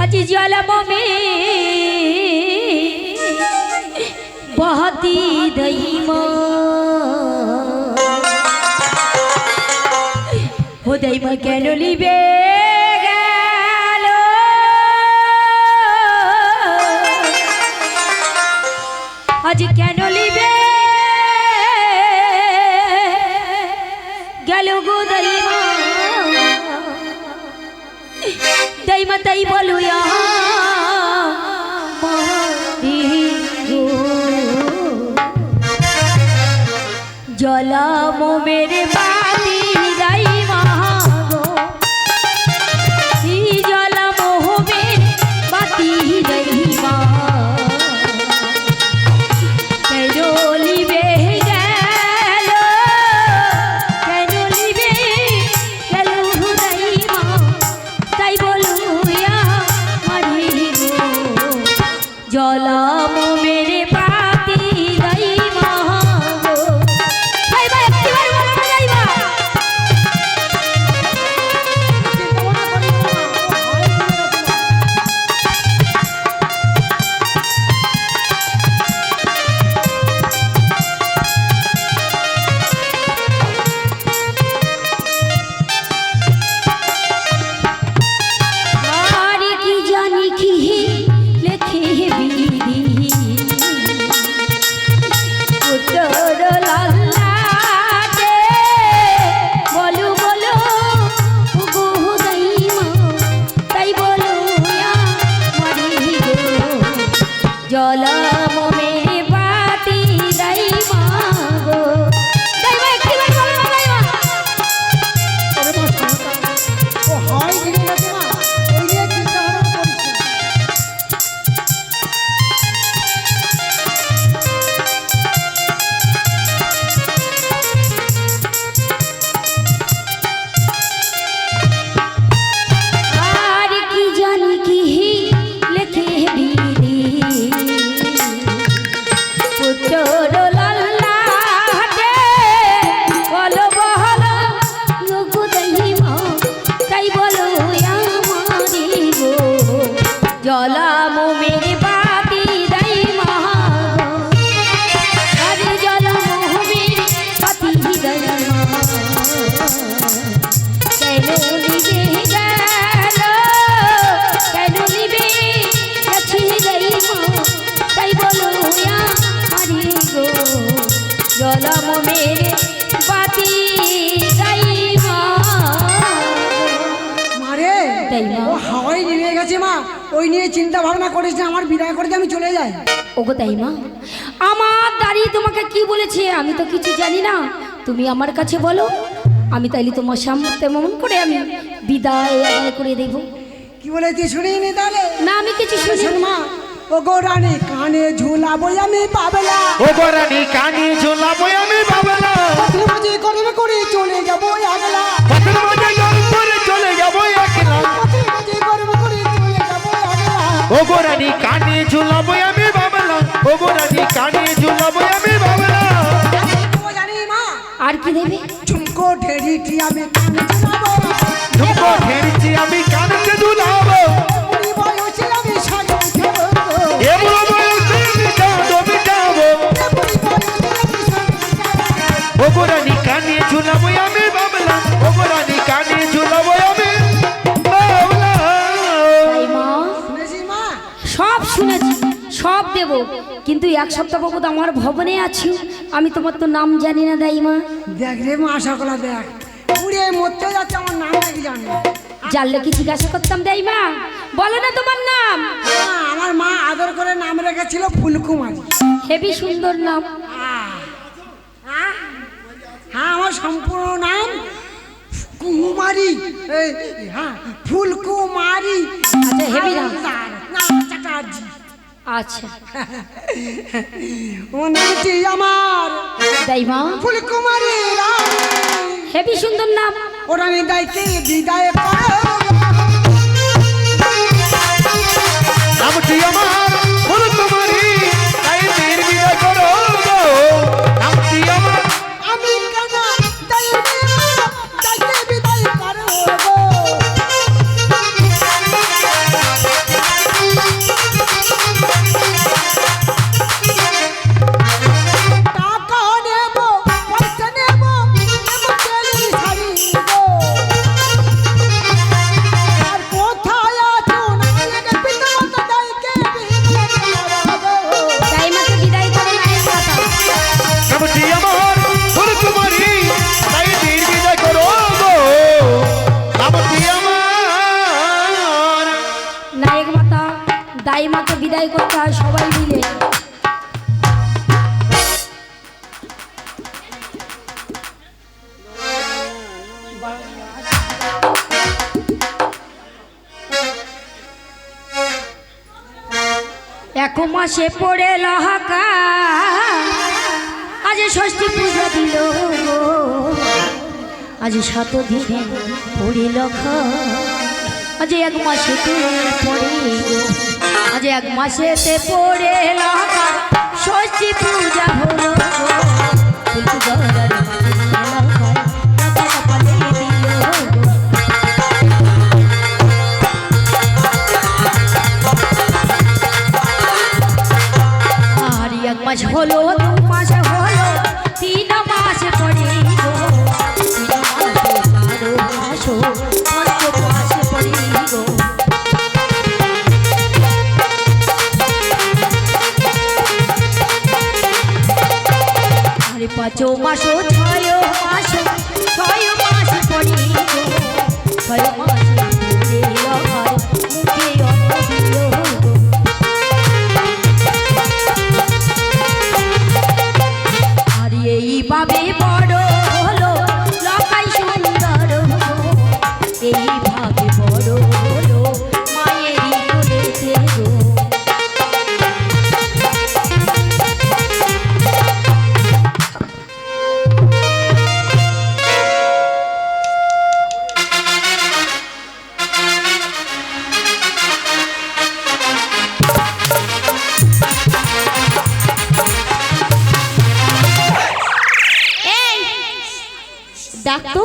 আজ জলমমে বহতি দাইমা, ও দাইমা কেন লিবে গেল, আজ কেন লিবে গেল গো দাইমা, দাইমা তাই বলো জলাম মেরে বাতি দাইমা গো, জলাম মেরে বাতি দাইমা, কেন লিবে গেল, কেন লিবে গেল দাইমা, তাই বলো মারি গো, জলাম মেরে বাতি দাইমা গো। দাইমা একটিবার বলো না দাইমা। চিন্তা ভাবনা করি না, ও হয় নিয়ে গেছে। আর কি জানি কি লেখে বিধি, উত্তর লালাটে, বলো বলো গো দাইমা, তাই বলো মারি গো, জলাম মেরে বাতি দাইমা গো। দাইমা একটিবার বলো না দাইমা। ওরে মা শান্তা, ও হয় নিয়ে গেছে মা, ওই নিয়ে চিন্তা ভাবনা করিস না। আর কি জানি কি লেখে বিধি, পুত্র লালাটে, বলো বলো গো দাইমা, তাই বলো আমারি গো, জলাম মেরে বাতি দাইমা গো, আরে জলাম মেরে বাতি দাইমা, কেন লিবে গেল, কেন লিবে গেছে দাইমা, তাই বলো মারি গো, জলাম মেরে বাতি দাইমা। মারে দাইমা। ও হাওয়াই নিয়ে গেছে মা, ওই নিয়ে চিন্তা ভাবনা করিস না, আমার বিদায় করে দিয়ে আমি চলে যাই। ওগো দাইমা, আমার দাঁড়িয়ে তোমাকে কি বলেছে আমি তো কিছু জানি না, তুমি আমার কাছে বলো, আমি তাইলে তোমার সামনে তেমন করে আমি বিদায় আদায় করে দেব। কি বলে তুই শুনিনি তাহলে? না আমি কিছু শুনি শোন মা, ও গো রানী কানে ঝুলাবো আমি পাবলা, ও গরানি কানে ঝোলাবো আমি বাবলা, পথের মাঝে করবে করে চলে যাবো আগলা, পথের মাঝে জল করে চলে যাবো একলা, পথের মাঝে করবে করে চলে যাবো আগলা। ও গরানি কানে ঝোলাবো আমি বাবলা, ও গরানি কানে ঝোলাবো আমি বাবলা। ও জানি মা, আর কি দেবে। ঝুমকো ঢেরিটি আমি কানে ঝুলাবো, ঝুমকো ঢেড়ছি আমি কানেতে ঝুলাবো, বুড়ি বয়সে আমি সাজো খেলবো, এ বুড়ো বয়সে আমি কাঁদো মিটাবো, বুড়ি বয়সে আমি সাজো খেলবো। ও গরানি কানে ঝুলাবো আমি বাবলা, ও গরানি কানে ঝুলাবো আমি বাবলা। দাইমা শুনেছি মা? সব শুনেছি, সব দেব, কিন্তু এক সপ্তাহ বাবদ আমার ভবনে আছি, আমি তোমার তো নাম জানি না দাইমা। দেখ রে মা, আশা করা দেখ, বুড়ি মরতে যাচ্ছে, আমার নাম নাকি জানি না। জানলে কি জিজ্ঞাসা করতাম দাইমা, বলো না তোমার নাম। আমার মা আদর করে নাম রেখেছিল ফুলকুমারী। হেবি সুন্দর নাম। হ্যাঁ, আমার সম্পূর্ণ নাম কুমারী, এই, হ্যাঁ ফুলকুমারী আচ্ছা, হেবি নাম। না চ্যাটার্জি। আচ্ছা ও নামটি আমার দাইমা, ফুলকুমারী রানী। হেবি সুন্দর নাম। ওরা নিদায়কে বিদায় করো নামটি আমার হলো তোমারই, তাই নির্বিদায় করো গো। নামটি আমার আমি কেন দায়কে বিদায় করো গো টাকা নেব পয়সা নেব তেলের শাড়ি গো আর কোথায় আছো নায়ক পিতা দায়কে বিদায় করো গো তাই মাকে বিদায় করো নায়ক মাতা। নামটি আমার হলো তোমারই, তাই নির্বিদায় করো গো। নামটি আমার নায়ক মাতা দাই মাকে বিদায় করতে হয় সবাই মিলে। এক মাসে পড়ে লহাকা আজ ষষ্ঠী পূজা দিল গো, আজ 7 দিনে পড়িল খা, আজ 1 মাসেতে পড়ে গো, আজ 1 মাসেতে পড়ে লহাকা ষষ্ঠী পূজা হলো গো। ফুল গড়ার লহাকায় লতা কপালে দিল গো। আর 1 মাস হলো 2 মাস হলো 3 মাস পড়ে গো, 3 মাসে 4 মাস 5 মাস পড়ে গো। আরে 5 মাস 6 মাস 6 মাস পড়ে গো, 6 মাস পড়ে আর মুখে অন্ন দিল গো। আর এইভাবে বড় হলো লকাই সুন্দর গো, এইভাবে বড় হলো মায়েরই কোলেতে গো। ডাকতো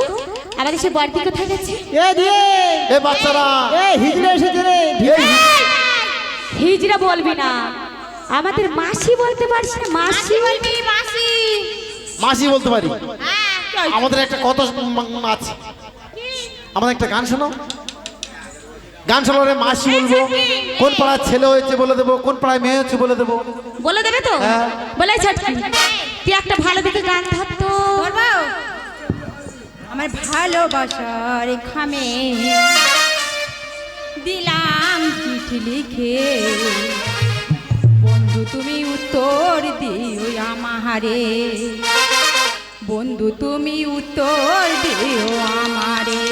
আমাদের সে বড়দি কোথায় গেছে? এ বাচ্চারা হিজড়ে এসেছে রে। হিজড়া বলবি না, আমাদের মাসি বলতে পারছি না। মাসি বলবি? মাসি মাসি বলতে পারি। আমাদের একটা কথা আছে, আমাদের একটা গান শোনো। গান শোনো রে, মাসি বলবো। কোন পাড়ায় ছেলে হয়েছে বলে দেবো, কোন পাড়ায় মেয়ে হচ্ছে বলে দেবো। বলে দেবে তো? হ্যাঁ। বলে ছটকি তুই একটা ভালো দিকে গান ধরতো। আমার ভালোবাসার খামে দিলাম চিঠি লিখে, বন্ধু তুমি উত্তর দিও আমারে, বন্ধু তুমি উত্তর দিও আমারে।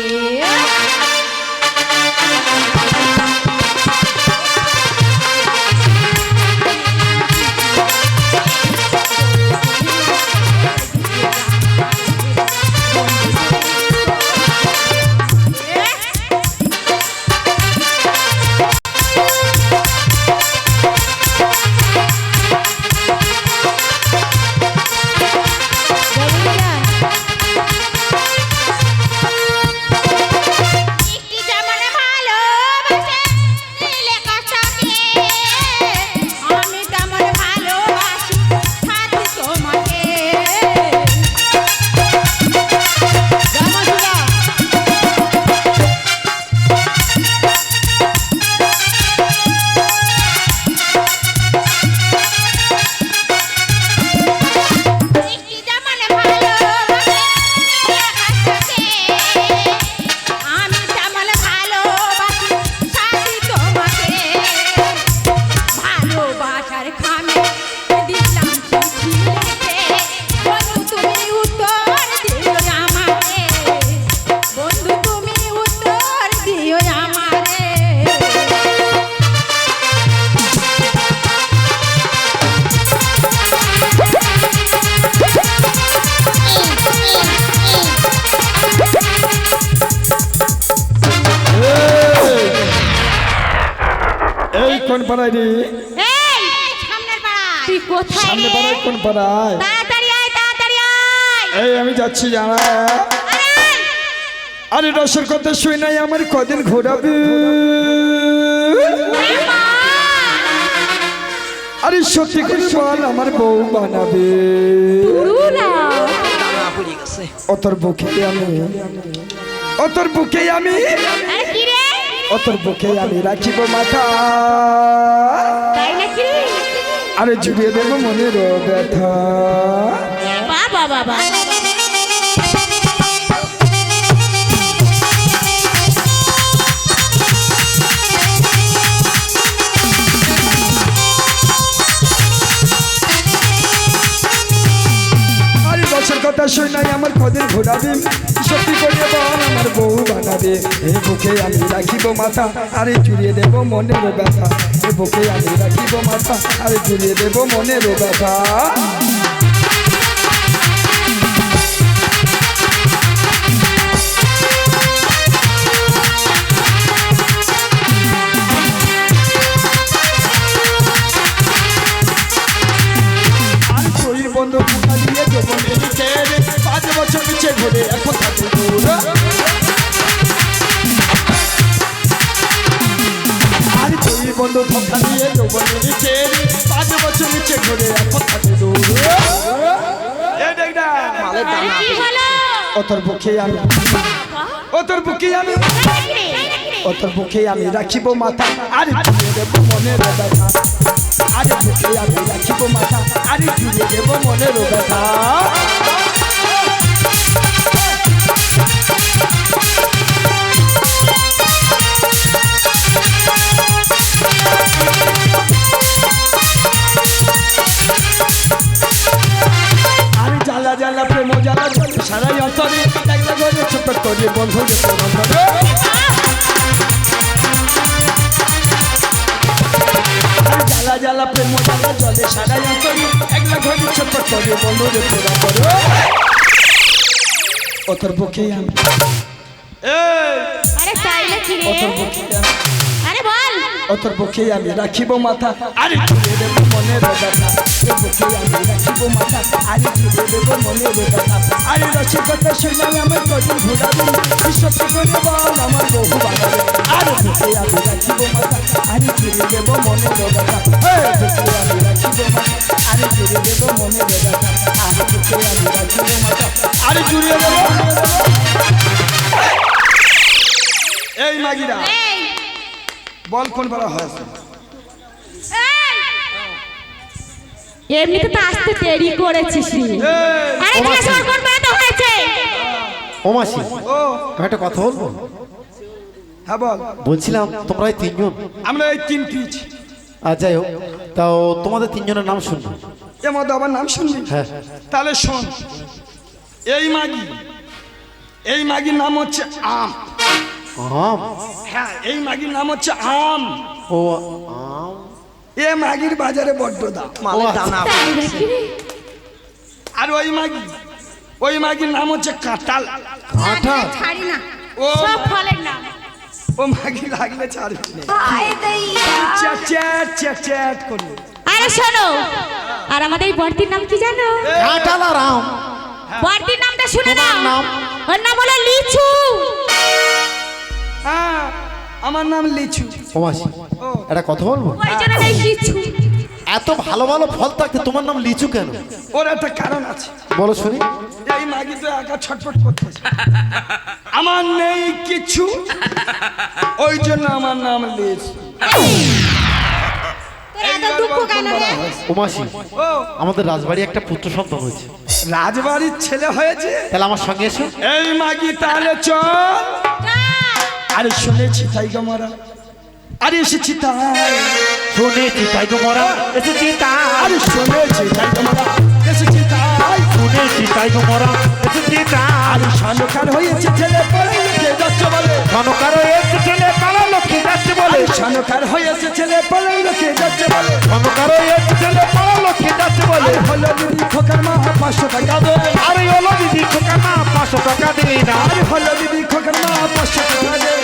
পাড়ায় রে? এই সামনের পাড়ায়। তুই কোথায় সামনে রে? পাড়ায় কোন পাড়ায়? তাড়াতাড়ি আয়, তাড়াতাড়ি আয়। এই আমি যাচ্ছি জানা। আরে রসের কথা শুই নাই আমার কদিন ঘোরাবে। আরে সত্যি করে বল আমার বউ বানাবে। অতর বুকে আমি অতর বুকে আমি আরে কি রে? অতর বুকে আমি রাখিব মাথা। তাই নাকি রে? আরে জুড়িয়ে দেবো মনের ব্যথা। বাবা বাবা। আরে রসের কথা শুই নাই আমার কদিন ঘোরাবে। সত্যি করে বল আমার বউ বানাবে। এ বুকে আমি রাখিব মাথা, আরে জুড়িয়ে দেব মনের ব্যথা। এ বুকে আমি রাখিব মাথা, আরে জুড়িয়ে দেব মনের ব্যথা। আর শরীর বন্ধ ফুটা দিয়ে যখন এদিকে 5 বছর পিছিয়ে ঘুরে এখন থাকে দূর। আর শরীর বন্ধ ফুটা দিয়ে যখন এদিকে 5 বছর পিছিয়ে ঘুরে এখন থাকে দূর। এই দেখ না আরে কি হলো? অতর বুকে আমি অতর বুকে আমি অতর বুকে আমি রাখিব মাথা, আরে জুড়িয়ে দেব মনের ব্যথা। আরে বুকে আমি রাখিব মাথা, আরে জুড়িয়ে দেব মনের ব্যথা। আমি জ্বালা জ্বালা প্রেম জ্বালা জ্বালা সারাই অন্তরে একলা করে ছোট করে বন্ধু যে অন্তরে। আমি জ্বালা জ্বালা প্রেম জ্বালা জলে সারাই অন্তরে একলা করে ছোট করে বন্ধু যে অন্তরে। অতর বুকে আমি আরে তাই নাকি রে? অতর বুকে আমি আরে বল। অতর বুকে আমি রাখিব মাথা, আরে জুড়ে দেব মনের ব্যথা। এ বুকে আমি রাখিব মাথা, আরে জুড়ে দেব মনের ব্যথা। আরে রসের কথা শুনলাম আমার কদিন ঘোরাবে। সত্যি করে বল আমার বহু বানাবে। আরে বুকে আমি রাখিব মাথা, আরে জুড়ে দেব মনের ব্যথা। এই বুকে আমি রাখিব মাথা, আরে জুড়ে দেব মনের ব্যথা। আরে বুকে আমি রাখিব মাথা, আরে জুড়ে দেব। এই মাগিরা এই বল কোন বেলা হয়েছে? এমনিতে তো আসতে দেরি করেছিস রে। আরে জিজ্ঞেস কর কোন বেলাতে হয়েছে? ও মাসি, ও আমি একটা কথা বলবো। হ্যাঁ বল। বলছিলাম তোমরা এই তিনজন, আমরা এই 3 পিচ আর যাই হোক, তাও তোমাদের তিনজনের নাম শুনবো। এর মধ্যে আবার নাম শুনবি? হ্যাঁ। তাহলে শোন, এই মাগির নাম হচ্ছে আম। আম? হ্যাঁ, এই মাগির নাম হচ্ছে আম। ও আম। এ মাগির বাজারে বড্ড দাম। ও আচ্ছা। তাই নাকি রে? আর ওই মাগির নাম হচ্ছে কাঁঠাল। আঠা? ছাড়ি না ও সব ফলের নাম। ও মাগি লাগলে ছাড়বি না। হায় দইয়া চ্যাট চ্যাট চ্যাট চ্যাট করবি। আরে শোনো, আর আমাদের এই বর্তির নাম কি জানো? কাঁঠাল আর আম? বর্তির নামটা শুনে তোমার নাও। নাম? ওর নাম হলো লিচু। হ্যাঁ, আমার নাম লিচু। ও মাসি, একটা কথা বলবো। ওই জন্য এই লিচু। এত ভালো ভালো ফল থাকতে তোমার নাম লিচু কেন? ওর একটা কারণ আছে। বলো শুনি। এই মাগি তো একা ছটফট করতেছে। আমার নেই কিছু, ওই জন্য আমার নাম লিচু। তোর এত দুঃখ কেন রে? ও মাসি, ও আমাদের রাজবাড়ি একটা পুত্র সন্তান হয়েছে, রাজবাড়ির ছেলে হয়েছে। তাহলে আমার সঙ্গে এসো। এই মাগি তাহলে চল। আরে শুনেছি তাই গো মরা, আরে এসেছি তাই। শুনেছি তাই গো মরা, এসেছি তাই। আরে শুনেছি তাই গো মরা, এসেছি তাই। শুনেছি তাই গো মরা, এসেছি তাই। আরে সানকার হয়েছে ছেলে পড়ে লিখে যাচ্ছে বলে। ধনকার হয়েছে ছেলে পালা লক্ষ্মী যাচ্ছে বলে। সানকার হয়েছে ছেলে পড়ে লিখে যাচ্ছে বলে। ধনকার হয়েছে ছেলে পালা লক্ষ্মী যাচ্ছে বলে। হলো দিদি খোকার মা 500 টাকা দে। আরে হলো দিদি খোকা না 500 টাকা দিবি না। আরে হলো দিদি খোকার মা 500 টাকা দে।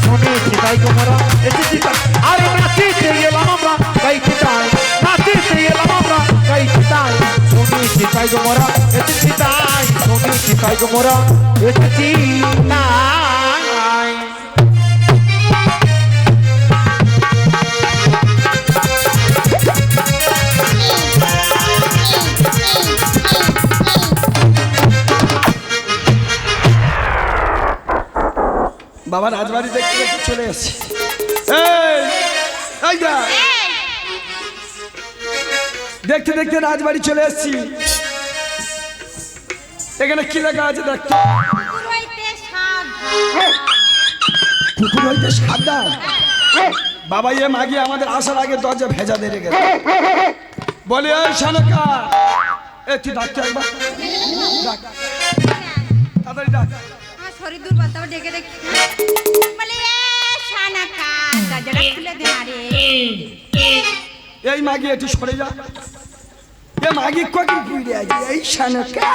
শুনেছি তাই গো মরা, এসেছি তাই। আরে নাচিতে গেলাম আমরা তাই গো মোরা এসেছি তাই শুনেছি তাই গো মোরা এসেছি তাই বাবা রাজবাড়ি দেখতে দেখতে চলে এসেছি। এই যা। দেখতে দেখতে রাজবাড়ি চলে এসেছি। এখানে কি লেখা আছে দেখতে? কুকুর হইতে সাবধান। বাবা এ মাগি আমাদের আসার আগে দরজা ভেজা দিয়ে গেছে। বলে এই শানকা, এ তুই ডাকতে একবার ডাক, তাড়াতাড়ি ডাক। শরীর দুর্বল, তাও ডেকে দেখি বলে শানাকা দরজাটা খুলে দে আরে। এই মাগি একটু সরে যা। এ মাগি কখন পুড়ে আছে? এই শানকা,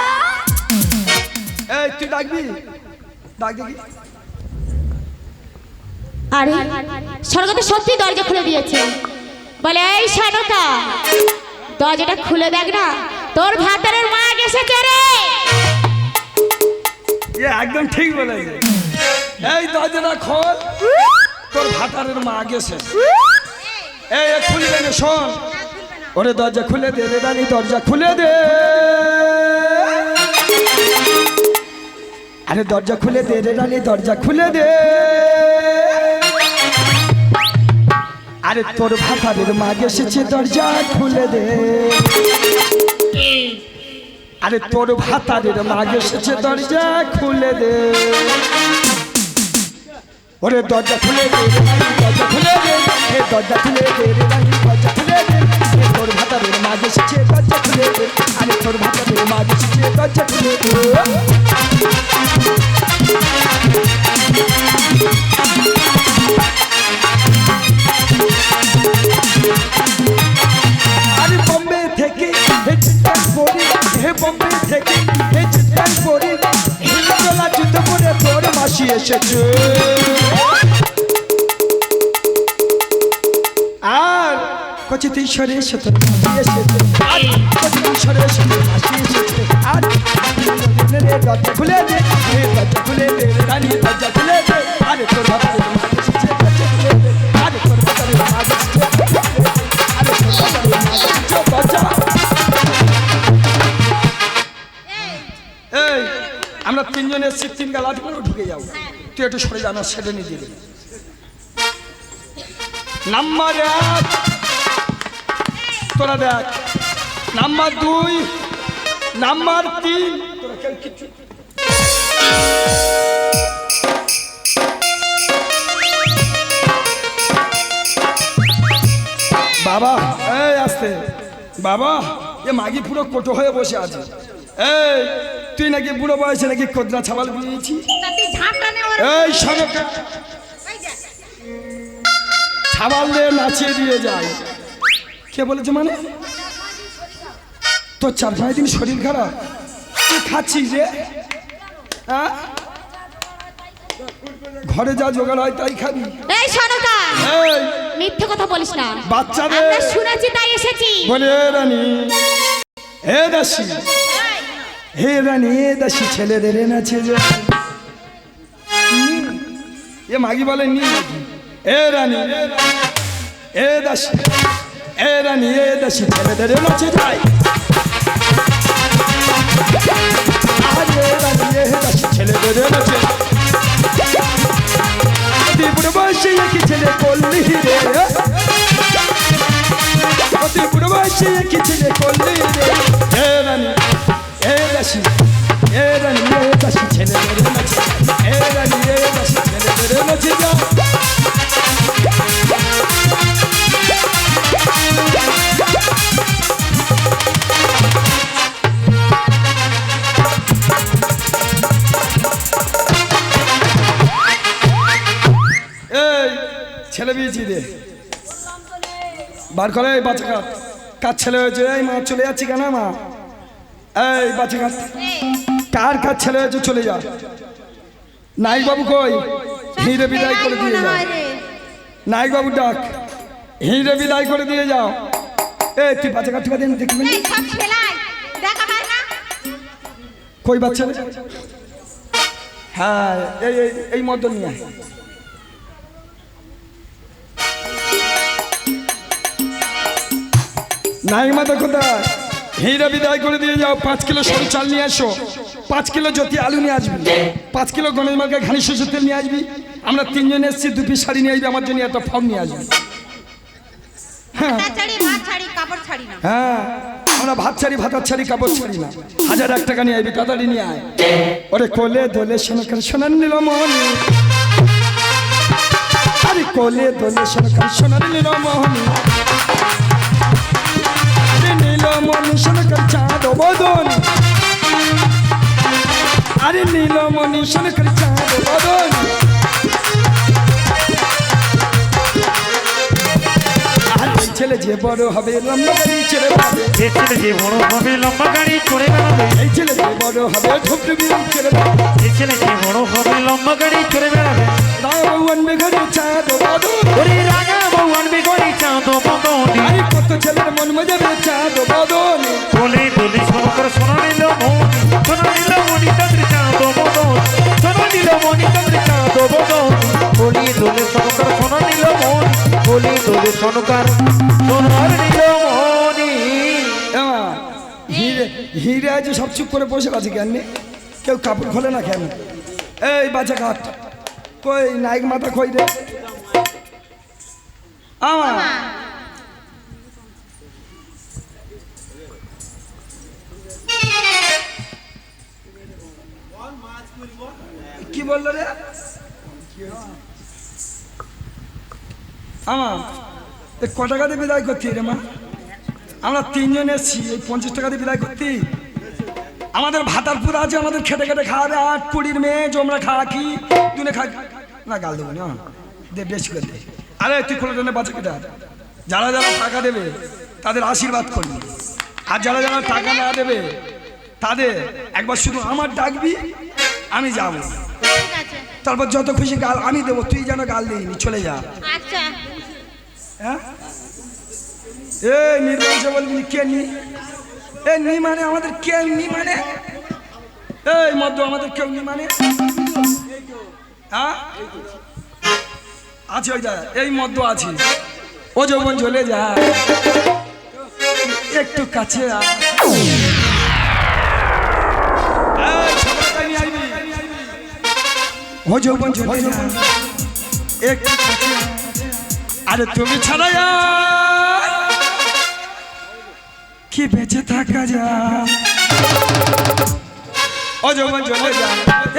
এই তুই ডাকবি, ডাক দেখি। আরে স্বর্গ তো সত্যি দরজা খুলে দিয়েছে। বলে এই শানকা, দরজাটা খুলে দেখ না, তোর ভাতারের মা এসেছে রে। এ একদম ঠিক বলেছে। এই দরজাটা খোল, তোর ভাতারের মা গেছে। এই খুলবে না, শোন। ওরে দরজা খুলে দে রে রানী, দরজা খুলে দে। আরে দরজা খুলে দে রে রানী, দরজা খুলে দে। আরে তোর ভাতারের মা এসেছে, দরজা খুলে দে। আরে তোর ভাতারের মা এসেছে, দরজা খুলে দে। ওরে দরজা খুলে দে রে রানী, দরজা খুলে দে। হে দরজা খুলে দে রে রানী, দরজা খুলে দে। হে তোর ভাতারের মা এসেছে, দরজা খুলে দে। আরে তোর ভাতারের মা এসেছে, দরজা খুলে দে। আরে বোম্বে থেকে হে চিন্তান পরি, হে বোম্বে থেকে হে চিন্তান পরি, হিন্দোলা যুদ্ধ করে তোর মাসি এসেছে। আর কচি তুই সরে এসে তোর মাসি এসেছে। আর কচি তুই সরে এসে তোর মাসি এসেছে। আর রে দরজা খুলে দে, হে দরজা খুলে দে রে রানী, দরজা খুলে দে। আরে তোর ভাতারের মা এসেছে, দরজা খুলে দে। আরে তোর ভাতারের মা এসেছে, দরজা খুলে দে। আরে তোর ভাতারের মা এসেছে, দরজা। এই আমরা তিনজন এসেছি, তিন গালাট করে ঢুকে যাবো। তুই একটু সরে জানা, সেটা নিয়ে দিবি। নাম্বার 1 তোরা দেখ, নাম্বার 2, নাম্বার 3 তোরা কেউ কিছু। বাবা এই আসতে বাবা, এ মাগি পুরো কোটো হয়ে বসে আছে। এই তুই নাকি বুড়ো বয়সে নাকি কোদরা ছাবাল বুঝিয়েছি। এই সনকা ছাবাল দিয়ে নাচিয়ে দিয়ে যায়। কে বলেছে মানে? তোর 4-5 দিন শরীর খারাপ, তুই খাচ্ছিস রে? হ্যাঁ, ঘরে যা জোগাড় হয় তাই খাবি। এই শানকা, এই মিথ্যে কথা বলিস না। বাচ্চাদের আমরা শুনেছি তাই এসেছি। বলে রানী, হে দাসী, হে রানী, এ দাসী ছেলেদের এনেছে যে। এ মাগি বলে নি নাকি? এ রানী, এ দাসী, এ রানী, এ দাসী ছেলেদের এনেছে যাই। আজ এ রানী, এ দাসী ছেলেদের এনেছে। বুড়ো বয়সে কি ছেলে করলি রে, অতি বুড়ো বয়সে কি ছেলে করলি রে। হে রানী, এ দাসী, এ রানী, এ দাসী ছেলেদের এনেছে। এ রানী, এ দাসী ছেলেদের এনেছে যা। এই ছেলে বিয়েছি রে, বার করে। এই বাচ্চা কার ছেলে হয়েছে? এই মা চলে যাচ্ছি কেন মা? এই বাচ্চা কার কার ছেলে হয়েছে? চলে যা। নাইক বাবু কই? হিরে বিদায় করে দিয়ে যাও। নাইক বাবু ডাক, হিরে বিদায় করে দিয়ে যাও। এই তুই বাচ্চা কাটতে পারেন দেখবি? কই বাচ্চা রে? হ্যাঁ এই মতো নিয়ে আয়। নাই মাথা কোথায়? হীরা বিদায় করে দিয়ে যাও। 5 কিলো সরু চাল নিয়ে আসো, 5 কিলো জ্যোতি আলু নিয়ে আসবি, 5 কিলো গণেশ মার্কা ঘানি সরষের তেল নিয়ে আসবি। আমরা 3 জন এসেছি, 2 পিস শাড়ি নিয়ে আসবি, আমার জন্য একটা ফর্ম নিয়ে আসবি। ভাত ছাড়ি ভাত ছাড়ি কাপড় ছাড়ি না। হ্যাঁ, আমরা ভাত ছাড়ি ভাতার ছাড়ি কাপড় ছাড়ি না। 1001 টাকা নিয়ে আসবি, তাড়াতাড়ি নিয়ে আয়। ওরে কোলে দোলে সোনাকার সোনার নীলমণি, আরে কোলে দোলে সোনাকার সোনার নীলমণি, আরে নীলমণি সোনাকার চাঁদ বদন, আরে নীলমণি সোনাকার চাঁদ বদন। ছেলে যে বড় হবে লম্বা গাড়ি ছেড়ে পাবে, এই ছেলে যে বড় হবে লম্বা গাড়ি করে বেড়াবে, এই ছেলে যে বড় হবে ঢুকঢুকি ছেড়ে পাবে, এই ছেলে যে বড় হবে লম্বা গাড়ি করে বেড়াবে। রাঙা বউ আনবে ঘরে চাঁদ বদন, ওরে রাঙা বউ আনবে গড়ি চাঁদ বদনে, আরে কত ছেলের মন মজাবে চাঁদ বদন। কোলে দোলে সোনাকার সোনা নীলমণি তাদের চাঁদ বদন, সোনা নীলমণি তাদের চাঁদ বদন, কোলে দোলে সোনাকার সোনা নীলমণি, কোলে দোলে সোনাকার সোনার নীলমণি। হিরে আছে সব চুপ করে বসে আছে কেন? কেউ কাপড় খোলে না কেন? এই বাচ্চা কাঠ কই নাইক মাথা খই রে আমার কি বললো রে? আমার ক টাকা দিয়ে বিদায় করতি রে মা? আমরা 3 জন এসছি, এই 50 টাকা দিয়ে বিদায় করতি? আমাদের ভাতারপুর আছে, আমাদের খেটে খেটে খাওয়াবে। 8 কুড়ির মেয়ে জমরা খাওয়া কি দুনে খা না, গাল দেবো না দে, বেশি করে দে। আরে তুই খোলা টেনে বাচ্চা কেটা, যারা যারা টাকা দেবে তাদের আশীর্বাদ করবি, আর যারা যারা টাকা না দেবে তাদের একবার শুধু আমার ডাকবি, আমি যাব। ঠিক আছে তারপর যত খুশি গাল আমি দেবো, তুই যেন গাল দিইনি, চলে যা। আচ্ছা হ্যাঁ, এই নির্বংশ বলবি কে নি? এ নি মানে আমাদের কে নি মানে? এই মধ্য আমাদের কেউ নি মানে? হ্যাঁ আছে ওই এই মধ্য আছে। ও যৌবন চলে যা, একটু কাছে আ। এই সবাই নিয়ে আইবি। ও যৌবন চলে যা, একটু কাছে আ। আরে তুমি ছাড়া কি বেঁচে থাকা যায়? ও যৌবন চলে যা,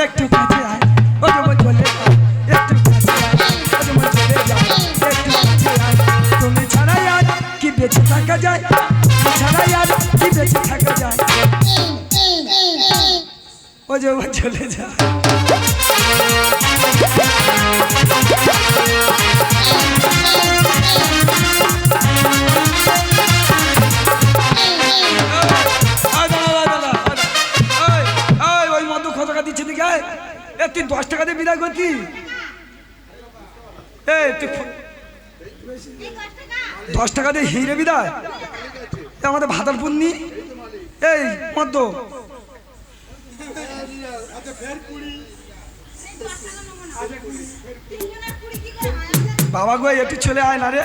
একটু কাছে আয়। ও যৌবন চলে যা, একটু কাছে আয়। ও যৌবন চলে যা, একটু কাছে আয়। তুমি ছাড়া আর কি বেঁচে থাকা যায়? তুমি ছাড়া আর কি বেঁচে থাকা যায়? ও যৌবন চলে যা। তুই 10 টাকা দিয়ে বিদায় করতি? তুই 10 টাকা দিয়ে হিরে বিদায়? আমাদের ভাতার পুণ্যি এই মধ্য বাবা গো, একটু চলে আয় না রে,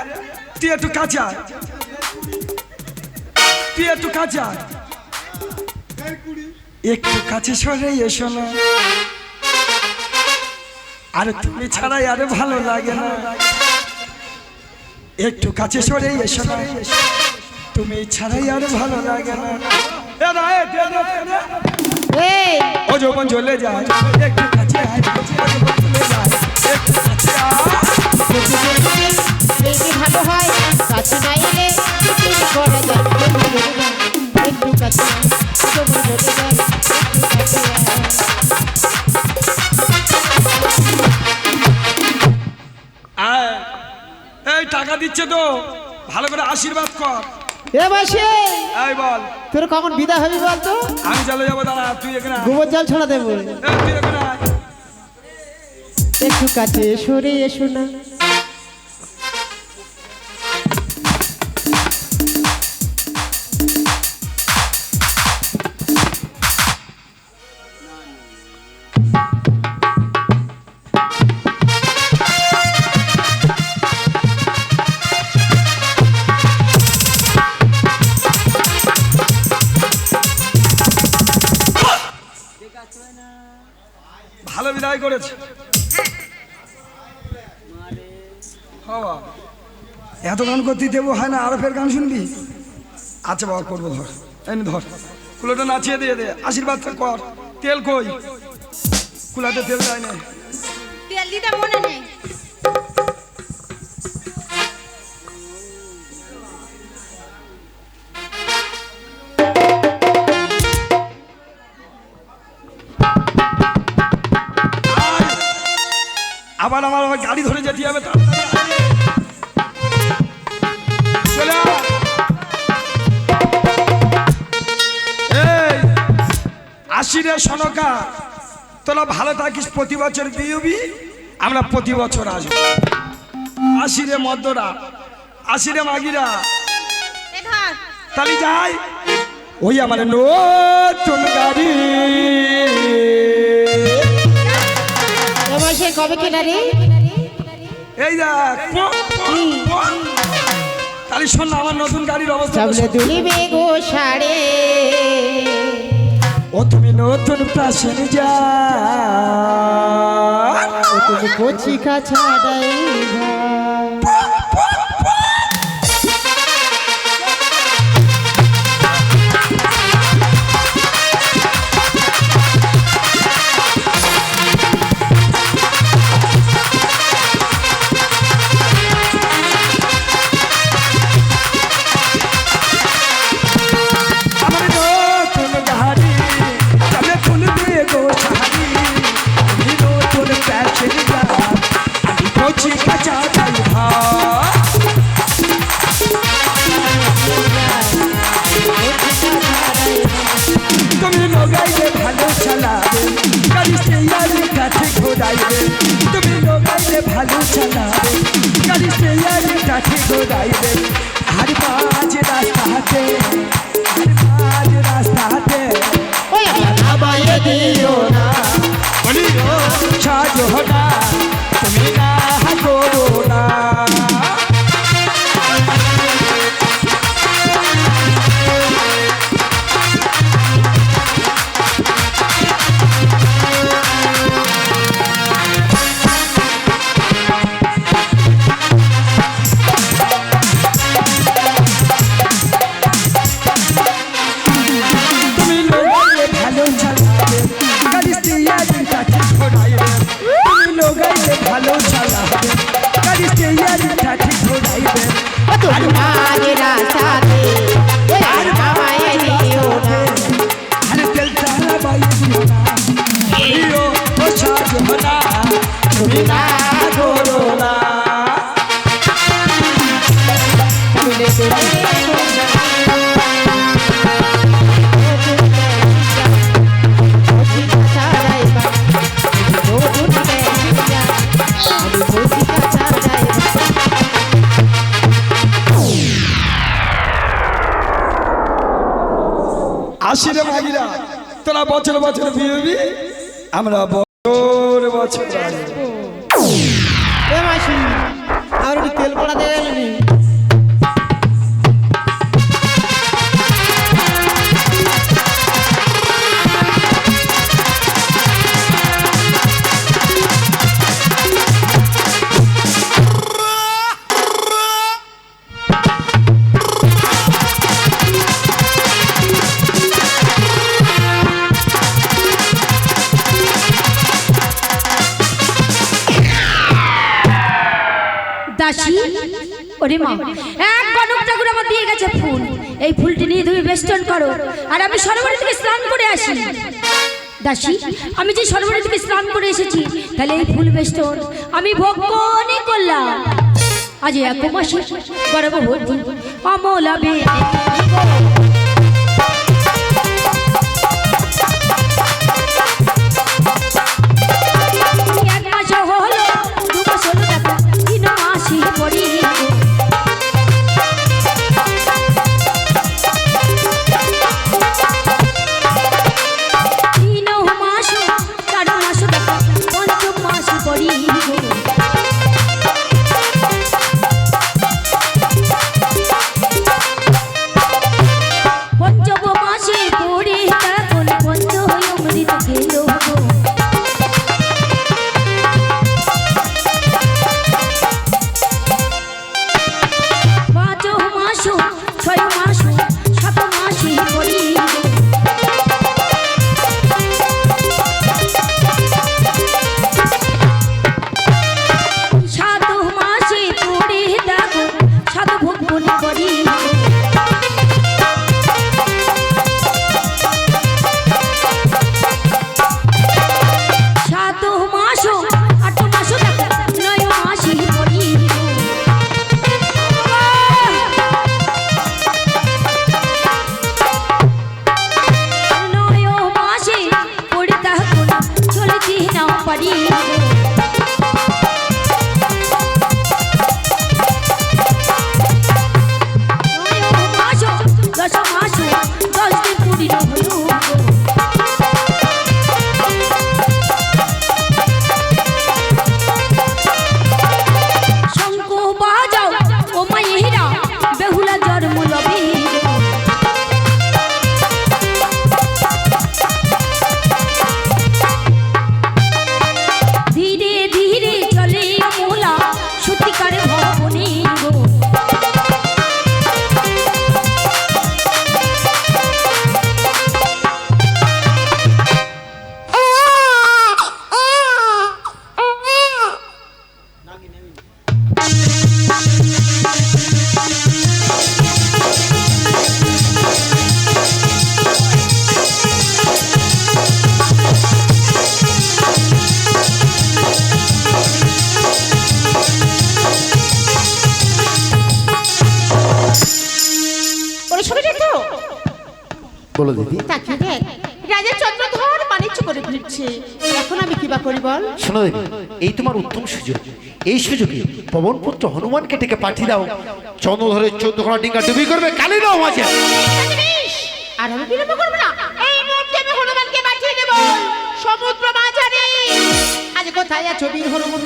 তুই একটু কাছে আয়, তুই একটু কাছে আয়, একটু কাছে সরে এসো না। আরে তুমি ছাড়াই আরে ভালো লাগে না, একটু কাছে সরে এসো না, তুমি ছাড়াই আরে ভালো লাগে না। ও যৌবন চলে যায়, একটু কাছে আয়, ও যৌবন চলে যায়, একটু কাছে আয়। বেশি ভালো হয় কাছে না এলে কি করা যায়? একটু কাছে এই টাকা দিচ্ছে তো, ভালো করে আশীর্বাদ কর। এ মাসি, এই বল তোর কখন বিদায় হবি বলতো? আমি চলে যাবো, দাঁড়া তুই এখানে আয়। গোবর জল ছড়া দেবো। তুই এখানে আয়। একটু কাছে সরে এসো না। বিদায় করেছে। বাবা এত গান করতে দেবো হয় না, আরো ফের গান শুনবি? আচ্ছা বাবা করবো, ধর এনে ধর, কুলোটা নাচিয়ে দিয়ে দে, আশীর্বাদটা কর। তেল কই? কুলাতে তেল যায় না। তেল দিতে মনে নেই। আবার আমার গাড়ি ধরে যেতে হবে, তাড়াতাড়ি চলে আয়। এই আশিরে সনকা, তোরা ভালো থাকিস, প্রতি বছর বিয়েবি, আমরা প্রতি বছর আসবো। আশিরে মদ্যরা, আশিরে মাগিরা, এ ধর। তালি যাই। ওই আমার নতুন গাড়ি, এবার সে কবে কেনা রে? এই দেখ তালি শোন না, আমার নতুন গাড়ির অবস্থা। চাবলে দুলিবে গো সাড়ে, ও তুমি নতুন প্রাসেন যা, ও তুমি কচি কাছা ডাইভা। আমার নতুন গাড়ি চলে খুলবে গো শাড়ি, আমি নতুন প্যাশন যা, আমি কচি কাঁচা ডাইভা। তুমি লোগাইলে ভালো চালাবে, গাড়ি স্টেয়ারি কাছে ঘোরাইবে। তুমি লোগাইলে ভালো চালাবে, গাড়ি স্টেয়ারি কাছে ঘোরাইবে। আর মাঝ রাস্তাতে, আর মাঝ রাস্তাতে ওই আমার নামায়ে দিও না, বলি সাজো না, তুমি না করো না। তুমি লোগাইলে ভালো চালাবে, গাড়ি স্টেয়ারিং কাছে ঘোরাইবে। তুমি লোগাইলে ভালো চালাবে, গাড়ি স্টেয়ারিং কাছে ঘোরাইবে। ও তুমি আজ রাস্তাতে, ওই আর নামায়ে দিও না। আরে তেল চালাবাই দিও না, হিরো ও সাজো না, তুমি না করো না। চাবলে দুলিবে গো কচি কাছা ডাইভা, নতুন প্যাশন যা, আমি কচি কাছা ডাইভা। আশিরে মাগিরা, তোরা বছর বছর বিয়েবি, আমরা বছর বছর আসবো। এ মাসি আর একটু তেল পড়া দিয়ে গেলি? দাসী, ওরে মা, এক গণক ঠাকুর আমার দিয়ে গেছে ফুল, এই ফুলটি নিয়ে তুমি বেষ্টন করো, আর আমি সরোবর থেকে স্নান করে আসি। দাসী, আমি যে সরোবর থেকে স্নান করে এসেছি, তাহলে এই ফুল বেষ্টন আমি ভক্ষণই করলাম। আজ এক মাসে গর্ভবতী অমলা বে, এক মাস হলো, দু মাস হলো, দেখো 3 মাসই পড়ি। বলো দিদি। তাকিয়ে দেখ, রাজা চন্দ্রধর বাণিজ্য করে ফিরছে। এখন আমি কিবা করি বল? শোনো দেবী, এই তোমার উত্তম সুযোগ। এই সুযোগে পবনপুত্র হনুমানকে ডেকে পাঠিয়ে দাও। চন্দ্রধরের 14 ডিঙ্গা ডুবি করবে কালী দাও মাঝে। আর আমি বিলম্ব করবো না, এই মুহূর্তে আমি হনুমানকে পাঠিয়ে দেব সমুদ্র মাঝারে। আজ কোথায় আছো বীর হনুমান?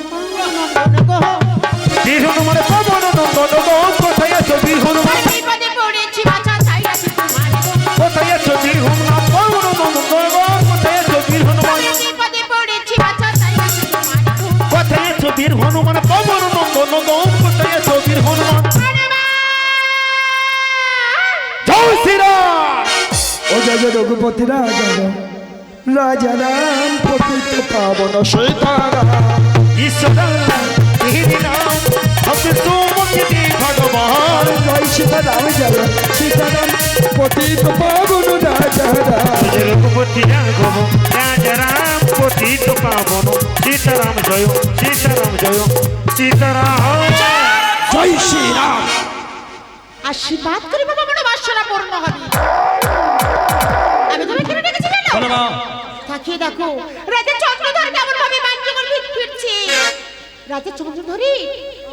বীর হনুমানে পবন নন্দন গো, কোথায় আছো বীর হনুমান? বিপদে পড়েছি বাঁচা চাই আছি তোমার গো। কোথায় আছো বীর হনুমান? পবন নন্দন গো, কোথায় আছো বীর হনুমান? বিপদে পড়েছি বাঁচা চাই আছি তোমার গো। কোথায় আছো বীর হনুমান? পবন নন্দন গো, কোথায় আছো বীর হনুমান? জয় শ্রীরাম। ও জয় জয় রঘুপতি রাজা রাজা রাম পতিত পাবন সীতারাম। ঈশ্বর তেরি নাম ভক্ত মুক্তি ভগবান। জয় সীতারাম জয় সীতারাম পতিত পাবন রাজা রাম। রঘুপতি রাঘব রাজা রাম পতিত পাবন। সীতারাম জয় সীতারাম জয় সীতারাম জয় শ্রীরাম। আশীর্বাদ করি বাবা, বড় বাসনা পূর্ণ হবে। আমি তোমাকে কেন ডেকেছি জানো? বলো মা। তাকিয়ে দেখো, রাজা চন্দ্রধর কেমন ভাবে বাণিজ্য করে ফিরছে। রাজা চন্দ্রধরই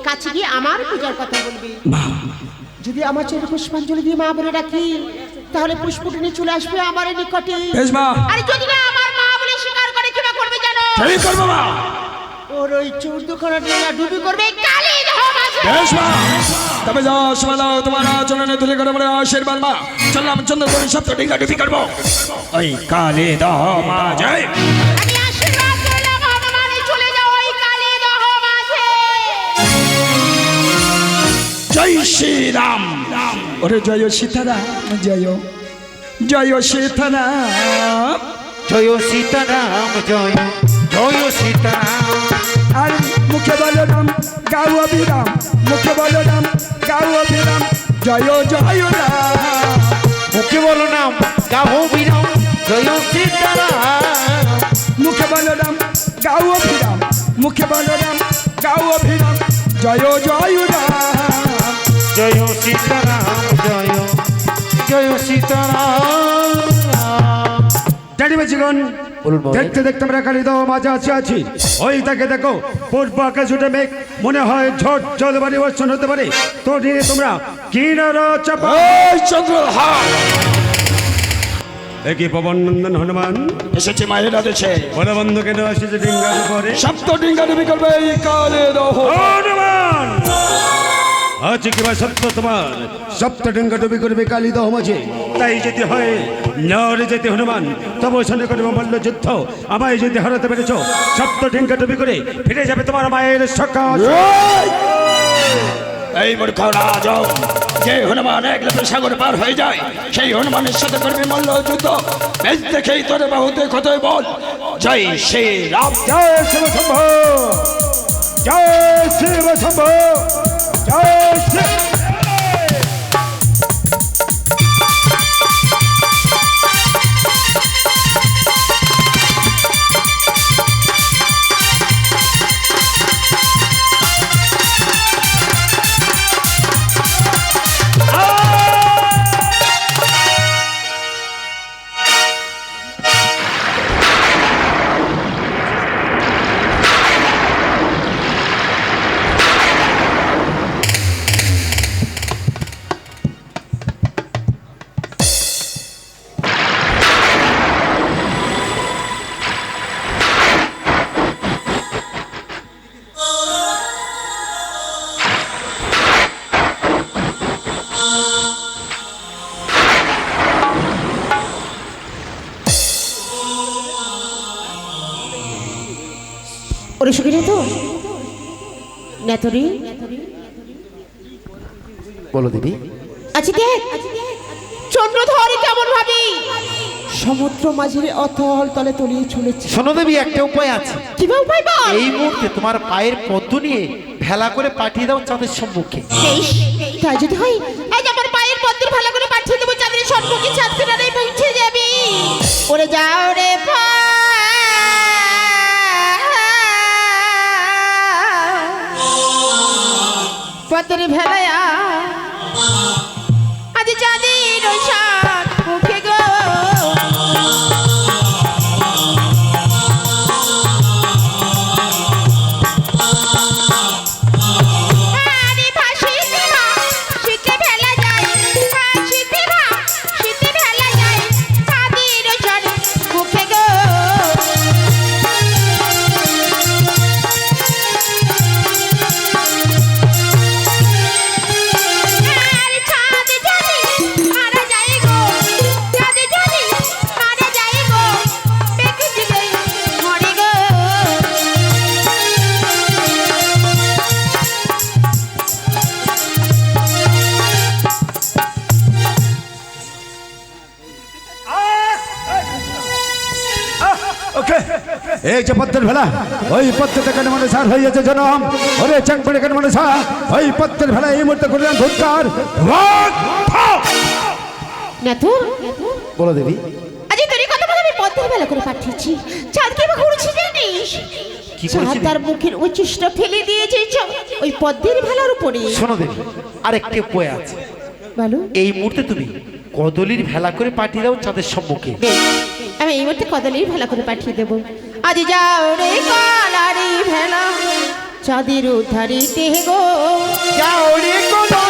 কাছে গিয়ে আমার পূজার কথা বলবি। যদি আমার চোখে পুষ্পাঞ্জলি দিয়ে মা বলে রাখি, তাহলে পুষ্পটুনি চলে আসবে আমার নিকটে। বেশ মা। আর যদি না আমার মা বলে স্বীকার করে, কিবা করবে জানো? কি করবো মা? ওর ওই 14 ডিঙ্গা ডুবি করবে কালী দহ মাঝে। বেশ মা। তবে যাও সমালা তোমার আচরণে তুলে করে বলে আশীর্বাদ মা। চললাম চন্দ্রধরের 7 ডিঙ্গা ডুবি করবো ওই কালী দহ মাঝে। আমি আশীর্বাদ করলাম হনুমানে, চলে যাও ওই কালী দহ মাঝে। জয় শ্রীরাম। ওরে জয় সীতারাম জয় জয় সীতারাম। জয় সীতারাম জয় জয় সীতারাম। আর মুখে বলো রাম গাও অভিরাম, মুখে বলো রাম গাও অভিরাম। জয় জয় রাম। মুখে বলো নাম গাও বিরাম জয় সীতারাম। মুখে বলো রাম গাও অভিরাম, মুখে বলো রাম গাও অভিরাম। জয় জয় রাম। জয় সীতারাম জয় জয় সীতারাম। চারিবাচিগণ বলুন বাবা। দেখতে দেখতে আমরা কালীদহ মাঝে আছি। ওই তাকে দেখো, পূর্ব আকাশ উঠে মেঘ, মনে হয় ঝড় জলবায়ু বর্ষণ হতে পারে। তো নিয়ে তোমরা কিনার চাপা। এই চন্দ্রহার একই পবন নন্দন হনুমান এসেছে মায়ের আদেশে। বলবন্ধ কেন আসছে ডিঙ্গার উপরে। 7 ডিঙ্গা ডুবি করবে এই কালী দহ। হনুমান আছে কিবা সত্য তোমার 7 ডিঙ্গা ডুবি করবে কালীদহ মাঝে। তাই যেতে হয় নরে যেতে হনুমান, তবু সঙ্গে করবে মল্ল যুদ্ধ। আমায় যদি হারাতে পেরেছ, 7 ডিঙ্গা ডুবি করে ফিরে যাবে তোমার মায়ের সকাল। এই মূর্খ রাজ, যে হনুমান এক লাফে সাগর পার হয়ে যায়, সেই হনুমানের সাথে করবে মল্ল যুদ্ধ। বেশ দেখেই তোর বাহুতে কতই বল। জয় শ্রী রাম। জয় শিব শম্ভ, জয় শিব শম্ভ, জয় শিব। ওরে সুখী তো নেতরি। বলো দিদি। আচ্ছা দেখ, চন্দ্রধর কেমন ভাবি সমুদ্র মাঝিরে অথল তলে তলিয়ে চলেছে। শোনো দেবী, একটা উপায় আছে। কিভাবে উপায় বল? এই মুহূর্তে তোমার পায়ের পদ্ম নিয়ে ভেলা করে পাঠিয়ে দাও চাঁদের সম্মুখে। বেশ, তাই যদি হয় আজ আমার পায়ের পদ্ম ভালো করে পাঠিয়ে দেবো চাঁদের সম্মুখে। চাঁদ কিনারে পৌঁছে যাবি। ওরে যাও রে পদ্মের ভেলায়া আজ চাঁদের এই যে পদ্মের ভেলা, ওই পদ্মতে কেন মনে সার হয়ে যাচ্ছে জনম, ওরে চাংপড়ে কেন মনে সার, ওই পদ্মের ভেলা এই মুহূর্তে করলাম ধুৎকার। নাথু, বলো দেবী। আজ তোর এই কথা বলে আমি পদ্মের বেলা করে পাঠিয়েছি। চাঁদকে এবার ঘুরছি জানিস? কি চাঁদ করেছিলি? তার মুখের উচ্ছিষ্ট ফেলে দিয়েছে ওই পদ্মের ভেলার উপরে। শোনো দেবী, আরেকটি উপায় আছে। বলো। এই মুহূর্তে তুমি কদলির ভেলা করে পাঠিয়ে দাও চাঁদের সম্মুখে। বেশ, আমি এই মুহূর্তে কদলির ভেলা করে পাঠিয়ে দেব। আজ যাও রে কলারি ভেলা চাঁদের উদ্ধারিতে গো, যাও রে কদলি